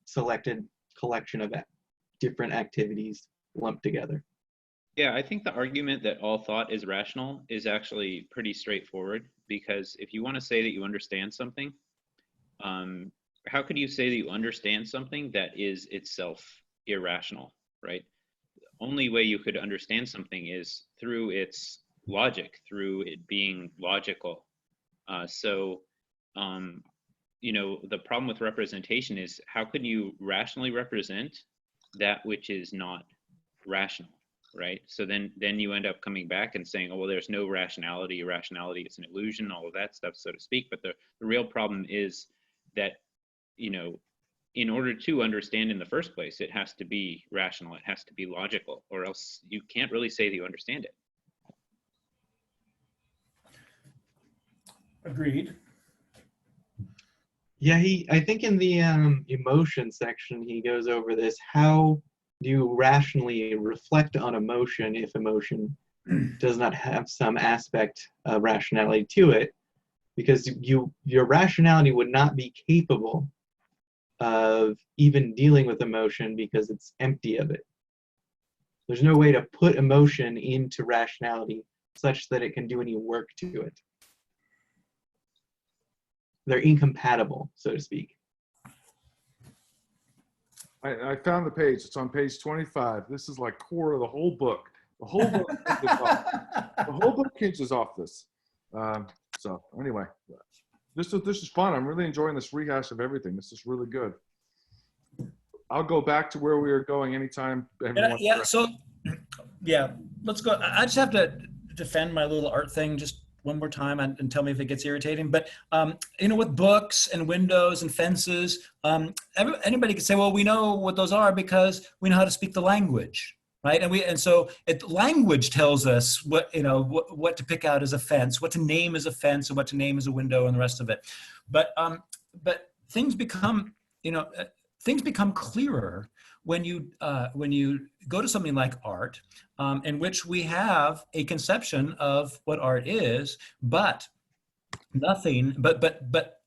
selected collection of different activities lumped together. Yeah, I think the argument that all thought is rational is actually pretty straightforward, because if you want to say that you understand something, how could you say that you understand something that is itself irrational, right? The only way you could understand something is through its logic, through it being logical. You know, the problem with representation is, how can you rationally represent that which is not rational? Right? So then you end up coming back and saying, oh, well, there's no rationality. Irrationality is an illusion, all of that stuff, so to speak. But the real problem is that, you know, in order to understand in the first place, it has to be rational. It has to be logical, or else you can't really say that you understand it. Agreed. Yeah, I think in the emotion section, he goes over this. How do you rationally reflect on emotion if emotion does not have some aspect of rationality to it? Because your rationality would not be capable of even dealing with emotion because it's empty of it. There's no way to put emotion into rationality such that it can do any work to it. They're incompatible, so to speak. I found the page. It's on page 25. This is like core of the whole book. The whole book hinges off this. So anyway, this is fun. I'm really enjoying this rehash of everything. This is really good. I'll go back to where we were going anytime. Yeah. So yeah, let's go. I just have to defend my little art thing just one more time and tell me if it gets irritating. But you know, with books and windows and fences, anybody could say, well, we know what those are because we know how to speak the language, right? And so language tells us what, you know, what to pick out as a fence, what to name as a fence, and what to name as a window, and the rest of it. But things become, you know, things become clearer when you go to something like art, in which we have a conception of what art is, but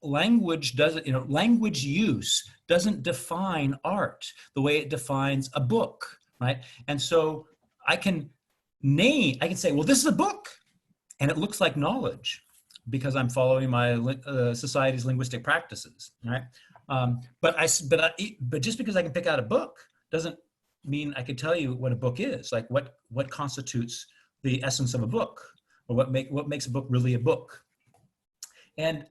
language doesn't, you know, language use doesn't define art the way it defines a book, right? And so I can say, well, this is a book, and it looks like knowledge because I'm following my society's linguistic practices, right? But just because I can pick out a book doesn't mean I can tell you what a book is, like what constitutes the essence of a book, or what makes a book really a book. And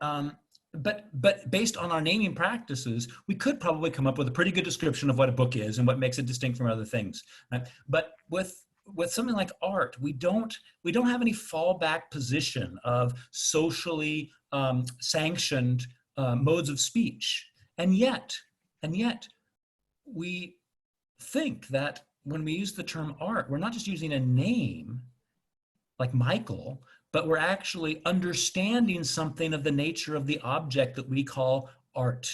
but based on our naming practices, we could probably come up with a pretty good description of what a book is and what makes it distinct from other things. Right? But with something like art, we don't have any fallback position of socially sanctioned modes of speech. And yet we think that when we use the term art, we're not just using a name like Michael, but we're actually understanding something of the nature of the object that we call art.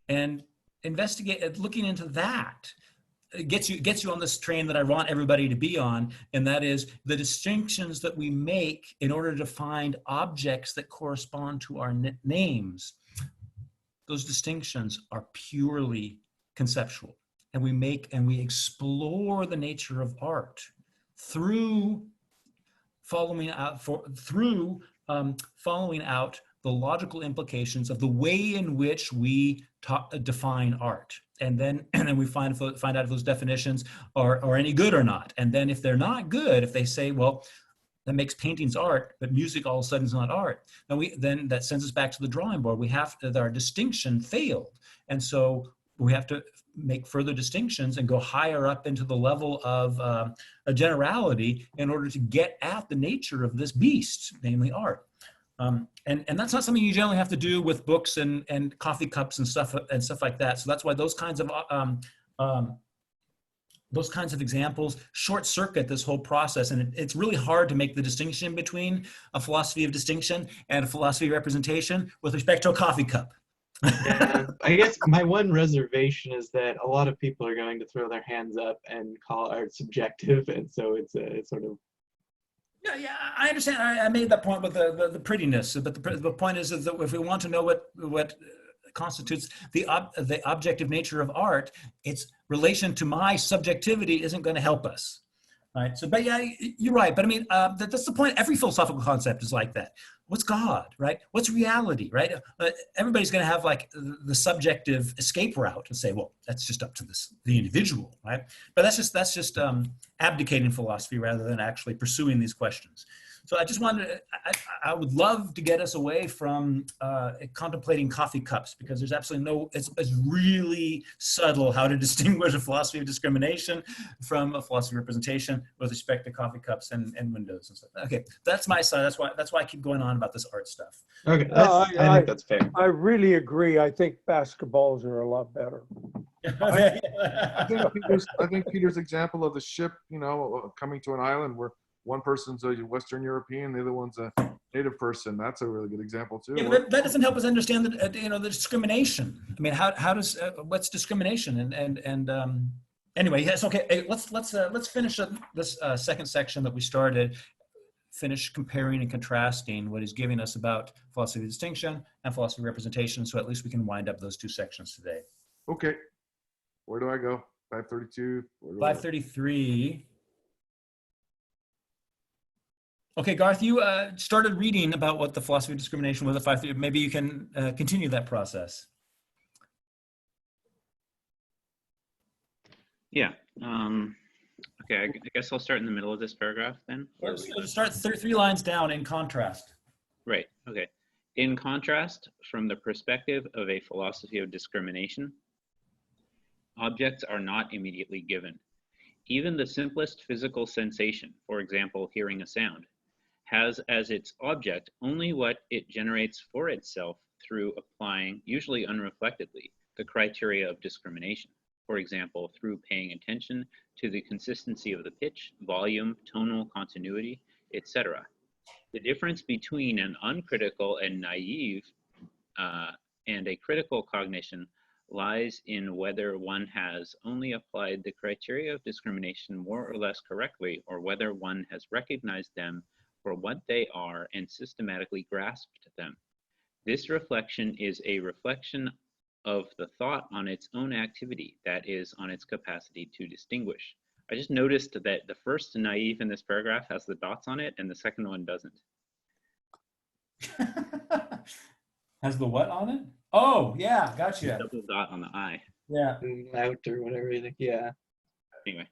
And looking into that, it gets you on this train that I want everybody to be on, and that is the distinctions that we make in order to find objects that correspond to our names. Those distinctions are purely conceptual, and we explore the nature of art through following out the logical implications of the way in which we define art, and then we find out if those definitions are any good or not. And then if they're not good, if they say, well, that makes paintings art, but music all of a sudden is not art, then that sends us back to the drawing board. Our distinction failed. And so we have to make further distinctions and go higher up into the level of a generality in order to get at the nature of this beast, namely art. And that's not something you generally have to do with books and coffee cups and stuff like that. So that's why those kinds of examples short circuit this whole process. And it's really hard to make the distinction between a philosophy of distinction and a philosophy of representation with respect to a coffee cup. Yeah, I guess my one reservation is that a lot of people are going to throw their hands up and call art subjective, and so it's sort of. Yeah, I understand. I made that point with the prettiness, but the point is that if we want to know what constitutes the objective nature of art, its relation to my subjectivity isn't going to help us. Right. So, but yeah, you're right. But I mean, that's the point. Every philosophical concept is like that. What's God, right? What's reality, right? Everybody's going to have like the subjective escape route and say, well, that's just up to the individual, right? But that's just abdicating philosophy rather than actually pursuing these questions. So I just wanted I would love to get us away from contemplating coffee cups, because there's absolutely it's really subtle how to distinguish a philosophy of discrimination from a philosophy of representation with respect to coffee cups and windows and stuff. Okay, that's my side. That's why I keep going on about this art stuff. Okay, I think that's fair. I really agree. I think basketballs are a lot better. I think Peter's example of the ship, coming to an island where one person's a Western European, the other one's a native person. That's a really good example too. Yeah, but that doesn't help us understand the discrimination. I mean, how does what's discrimination? And anyway, yes, okay. Hey, let's finish this second section that we started. Finish comparing and contrasting what he's giving us about philosophy of distinction and philosophy of representation. So at least we can wind up those two sections today. Okay. Where do I go? 532. 533. Okay, Garth, you started reading about what the philosophy of discrimination was at 533. Maybe you can continue that process. Yeah. Okay, I guess I'll start in the middle of this paragraph then. Let's start three lines down in contrast. Right, okay. In contrast, from the perspective of a philosophy of discrimination, objects are not immediately given. Even the simplest physical sensation, for example, hearing a sound, has as its object only what it generates for itself through applying, usually unreflectively, the criteria of discrimination. For example, through paying attention to the consistency of the pitch, volume, tonal continuity, etc. The difference between an uncritical and naive and a critical cognition lies in whether one has only applied the criteria of discrimination more or less correctly, or whether one has recognized them for what they are and systematically grasped them. This reflection is a reflection of the thought on its own activity, that is, on its capacity to distinguish. I just noticed that the first naive in this paragraph has the dots on it and the second one doesn't. Has the what on it? Oh, yeah, gotcha. Double dot on the I. Yeah. Out or whatever. Yeah. Anyway.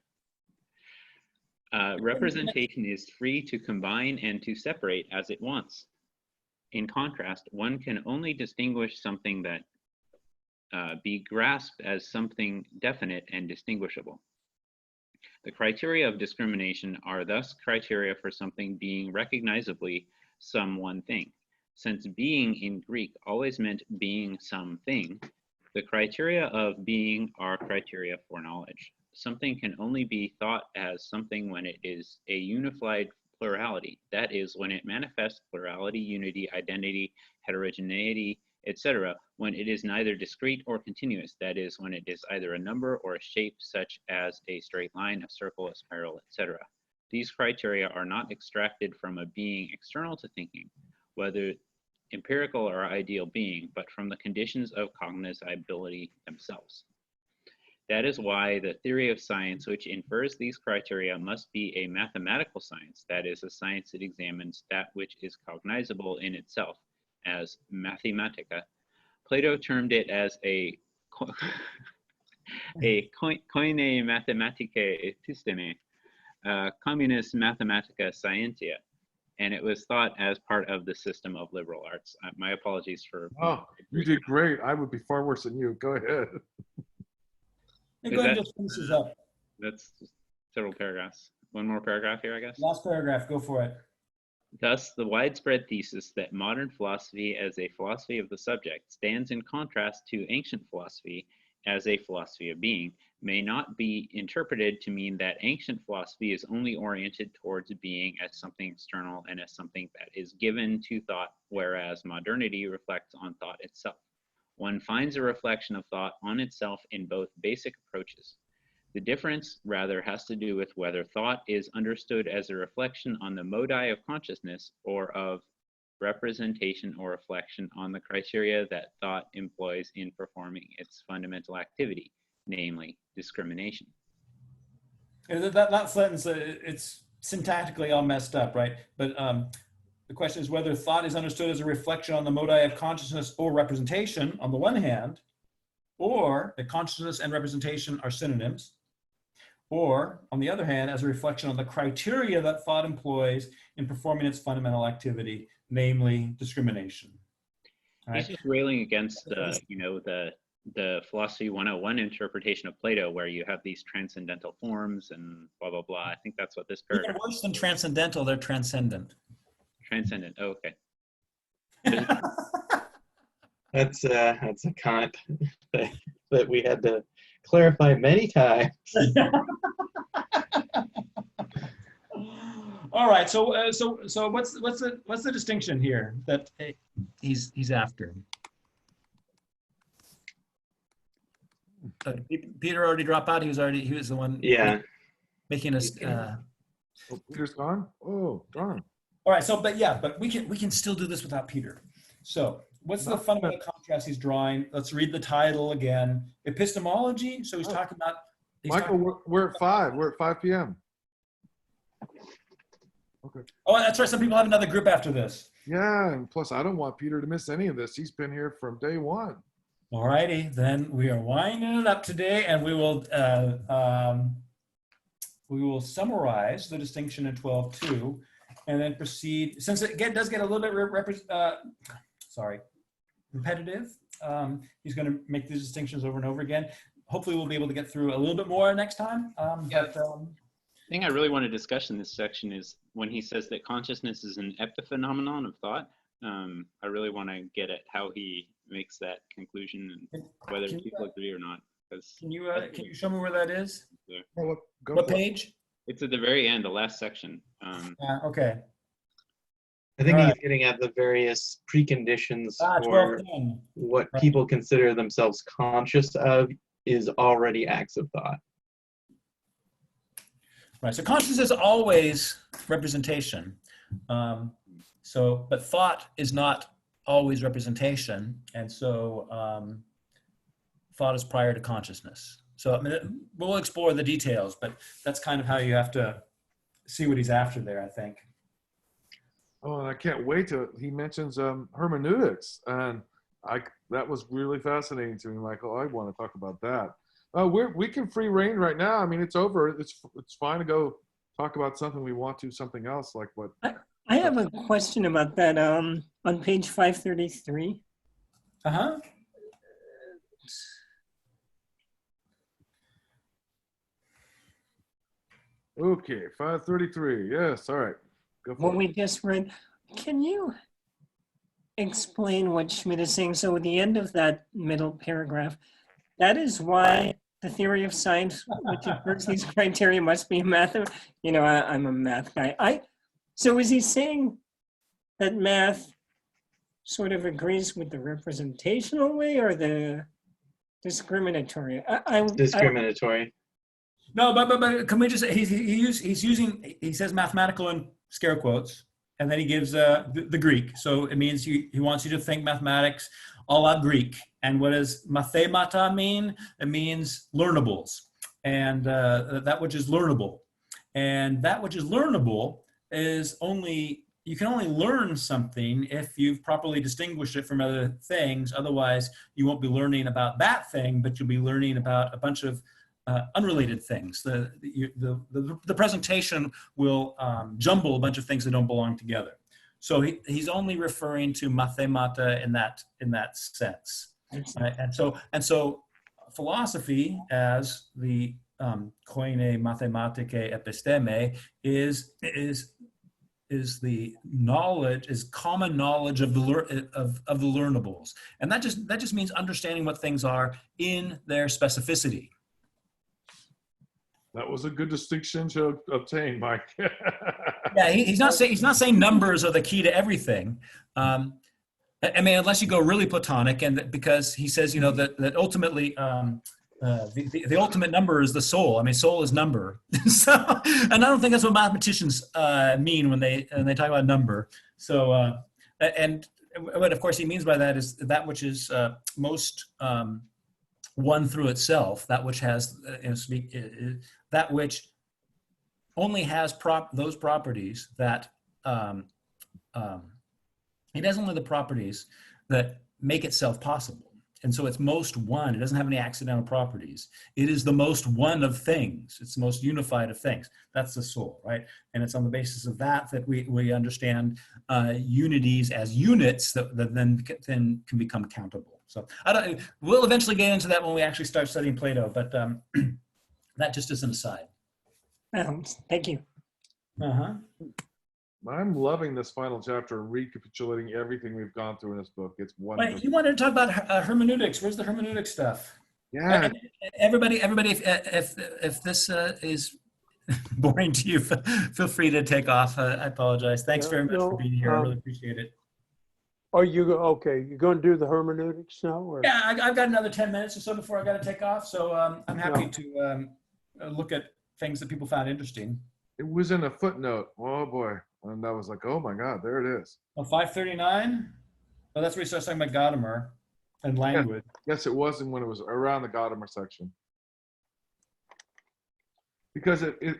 Representation is free to combine and to separate as it wants. In contrast, one can only distinguish something that be grasped as something definite and distinguishable. The criteria of discrimination are thus criteria for something being recognizably some one thing. Since being in Greek always meant being something, the criteria of being are criteria for knowledge. Something can only be thought as something when it is a unified plurality. That is, when it manifests plurality, unity, identity, heterogeneity, etc., when it is neither discrete or continuous. That is, when it is either a number or a shape, such as a straight line, a circle, a spiral, etc. These criteria are not extracted from a being external to thinking, whether empirical or ideal being, but from the conditions of cognizability themselves. That is why the theory of science which infers these criteria must be a mathematical science, that is, a science that examines that which is cognizable in itself, as mathematica. Plato termed it as a koine mathematikae episteme, communis mathematica scientia, and it was thought as part of the system of liberal arts. My apologies for... Oh, you did great. I would be far worse than you. Go ahead. Hey, go ahead and just finish this up. That's several paragraphs. One more paragraph here, I guess. Last paragraph, go for it. Thus, the widespread thesis that modern philosophy as a philosophy of the subject stands in contrast to ancient philosophy as a philosophy of being may not be interpreted to mean that ancient philosophy is only oriented towards being as something external and as something that is given to thought, whereas modernity reflects on thought itself. One finds a reflection of thought on itself in both basic approaches. The difference, rather, has to do with whether thought is understood as a reflection on the modi of consciousness or of representation or reflection on the criteria that thought employs in performing its fundamental activity, namely discrimination. That sentence, it's syntactically all messed up, right? But the question is whether thought is understood as a reflection on the modi of consciousness or representation on the one hand, or that consciousness and representation are synonyms, or on the other hand, as a reflection on the criteria that thought employs in performing its fundamental activity, namely discrimination. Right? He's just railing against the philosophy 101 interpretation of Plato, where you have these transcendental forms and blah, blah, blah. I think that's what this paragraph... They're worse than transcendental, they're transcendent. Transcendent, oh, okay. That's a comment that we had to clarify many times. All right, so what's the distinction here that he's after? Peter already dropped out. He was the one. Yeah. Making us. Oh, Peter's gone. Oh, darn. All right, but we can still do this without Peter. So what's the fundamental contrast he's drawing? Let's read the title again. Epistemology. So he's talking about. Michael, we're at 5. We're at 5 p.m. Okay. Oh, that's right. Some people have another group after this. Yeah, and plus I don't want Peter to miss any of this. He's been here from day one. All righty, then we are winding it up today, and we will summarize the distinction in 12.2, and then proceed. Since it does get a little bit repetitive, he's going to make these distinctions over and over again. hopefully we'll be able to get through a little bit more next time. The thing I really want to discuss in this section is when he says that consciousness is an epiphenomenon of thought. I really want to get at how he makes that conclusion and whether people agree or not. Can you show me where that is? Well, what page? It's at the very end, the last section. Okay. I think he's getting at the various preconditions for what people consider themselves conscious of is already acts of thought. Right. So consciousness is always representation. But thought is not always representation, and so thought is prior to consciousness. So I mean, we'll explore the details, but that's kind of how you have to see what he's after there, I think. Oh, and I can't wait till he mentions hermeneutics, and that was really fascinating to me, Michael. I want to talk about that. We can free reign right now. I mean, it's over. It's fine to go talk about something we want to, something else like what. I have a question about that. On page 533. Okay, 533. Yes, all right. Go for What it. we just read. Can you explain what Schmidt is saying? So at the end of that middle paragraph, that is why the theory of science, which infers these criteria, must be math. You know, I'm a math guy. So is he saying that math sort of agrees with the representational way or the discriminatory? Discriminatory. No, but can we just, he says mathematical in scare quotes, and then he gives the Greek. So it means he wants you to think mathematics a la Greek. And what does mathemata mean? It means learnables, and that which is learnable. And that which is learnable is you can only learn something if you've properly distinguished it from other things. Otherwise, you won't be learning about that thing, but you'll be learning about a bunch of unrelated things. The presentation will jumble a bunch of things that don't belong together. So he's only referring to mathemata in that sense. And so philosophy, as the koine mathematike episteme, is the knowledge, is common knowledge of the learnables, and that just means understanding what things are in their specificity. That was a good distinction to obtain, Mike. Yeah, he's not saying numbers are the key to everything. I mean, unless you go really Platonic, and because he says, that ultimately the ultimate number is the soul. I mean, soul is number. So, and I don't think that's what mathematicians mean when they talk about number. So, and what of course he means by that is that which is most one through itself, that which has that which only has those properties that it has only the properties that make itself possible. And so it's most one. It doesn't have any accidental properties. It is the most one of things. It's the most unified of things. That's the soul, right? And it's on the basis of that we understand unities as units that then can become countable. So we'll eventually get into that when we actually start studying Plato, but that just is an aside. Thank you. I'm loving this final chapter, recapitulating everything we've gone through in this book. It's wonderful. Wait, you wanted to talk about hermeneutics. Where's the hermeneutic stuff? Yeah. Everybody, if this is boring to you, feel free to take off. I apologize. Thanks very much for being here. I really appreciate it. Are you okay? You're going to do the hermeneutics now? Or? Yeah, I've got another 10 minutes or so before I got to take off. So I'm happy to look at things that people found interesting. It was in a footnote. Oh boy. And I was like, oh my God, there it is. Oh, 539? Oh, that's where he starts talking about Gadamer and language. Yes, it wasn't when it was around the Gadamer section. Because the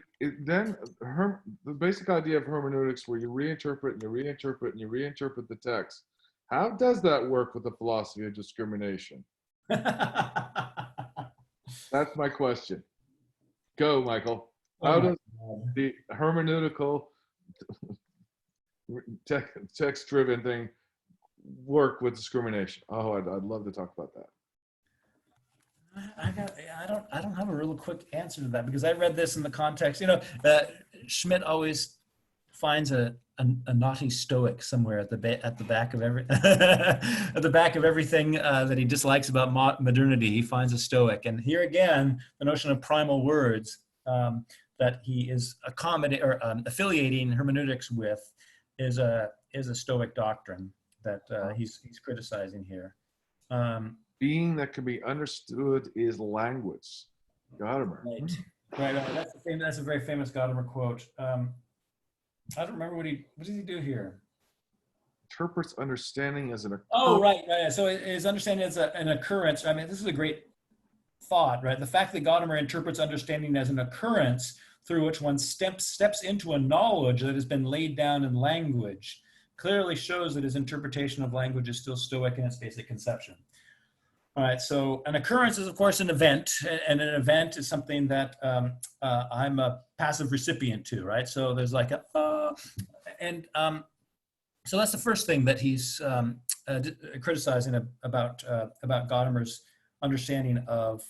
basic idea of hermeneutics where you reinterpret and you reinterpret and you reinterpret the text. How does that work with the philosophy of discrimination? That's my question. Go, Michael. How does the hermeneutical text-driven thing work with discrimination? Oh, I'd love to talk about that. I don't have a real quick answer to that, because I read this in the context. Schmidt always finds a naughty Stoic somewhere at the back of every at the back of everything that he dislikes about modernity. He finds a Stoic, and here again, the notion of primal words that he is affiliating hermeneutics with is a Stoic doctrine that he's criticizing here. Being that can be understood is language. Gadamer. Right. That's a very famous Gadamer quote. I don't remember what does he do here? Interprets understanding as an occurrence. Oh, right. So his understanding as an occurrence. I mean, this is a great thought, right? The fact that Gadamer interprets understanding as an occurrence through which one steps into a knowledge that has been laid down in language clearly shows that his interpretation of language is still Stoic in its basic conception. All right, so an occurrence is, of course, an event, and an event is something that I'm a passive recipient to, right? So there's like so that's the first thing that he's criticizing about Gadamer's understanding of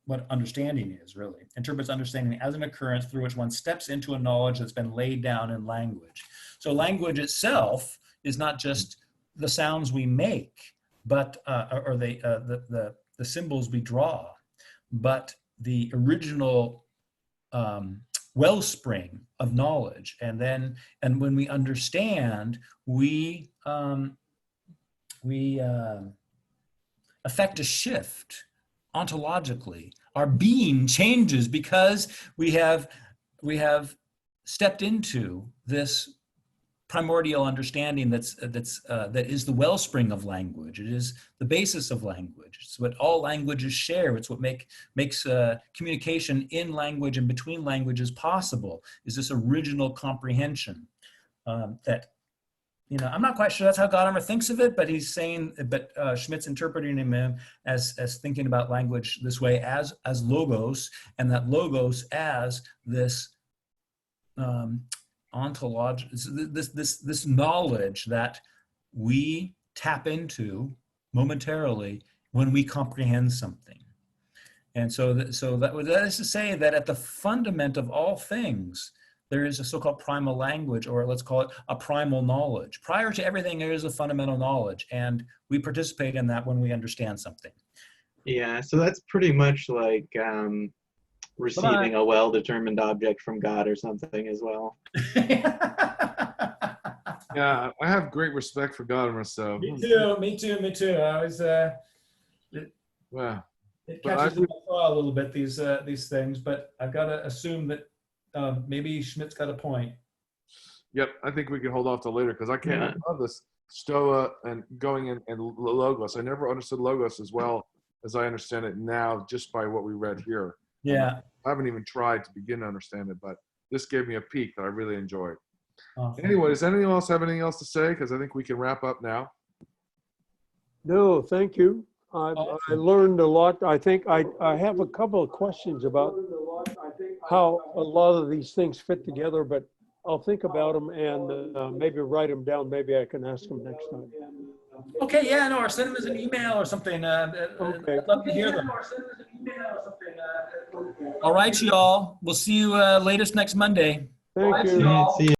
what understanding is, really. Interprets understanding as an occurrence through which one steps into a knowledge that's been laid down in language. So language itself is not just the sounds we make, but or the symbols we draw, but the original wellspring of knowledge. And when we understand, we affect a shift ontologically. Our being changes because we have stepped into this primordial understanding that is the wellspring of language. It is the basis of language. It's what all languages share. It's what makes communication in language and between languages possible, is this original comprehension that, I'm not quite sure that's how Gadamer thinks of it, but he's saying, Schmidt's interpreting him as thinking about language this way, as logos, and that logos as this this knowledge that we tap into momentarily when we comprehend something. And so that is to say that at the fundament of all things, there is a so-called primal language, or let's call it a primal knowledge. Prior to everything, there is a fundamental knowledge, and we participate in that when we understand something. Yeah, so that's pretty much like receiving a well-determined object from God or something as well. Yeah, I have great respect for Gadamer, so. Me too. I always, wow. It catches me off a little bit, these things, but I've got to assume that maybe Schmidt's got a point. Yep, I think we can hold off till later, because I love this Stoa and going in and Logos. I never understood Logos as well as I understand it now, just by what we read here. Yeah. I haven't even tried to begin to understand it, but this gave me a peek that I really enjoyed. Awesome. Anyway, does anyone else have anything else to say? Because I think we can wrap up now. No, thank you. I learned a lot. I think I have a couple of questions about how a lot of these things fit together, but I'll think about them and maybe write them down. Maybe I can ask them next time. Okay, yeah, no, or send them as an email or something. Okay. I'd love to hear them. All right, y'all. We'll see you latest next Monday. Thank you. See you.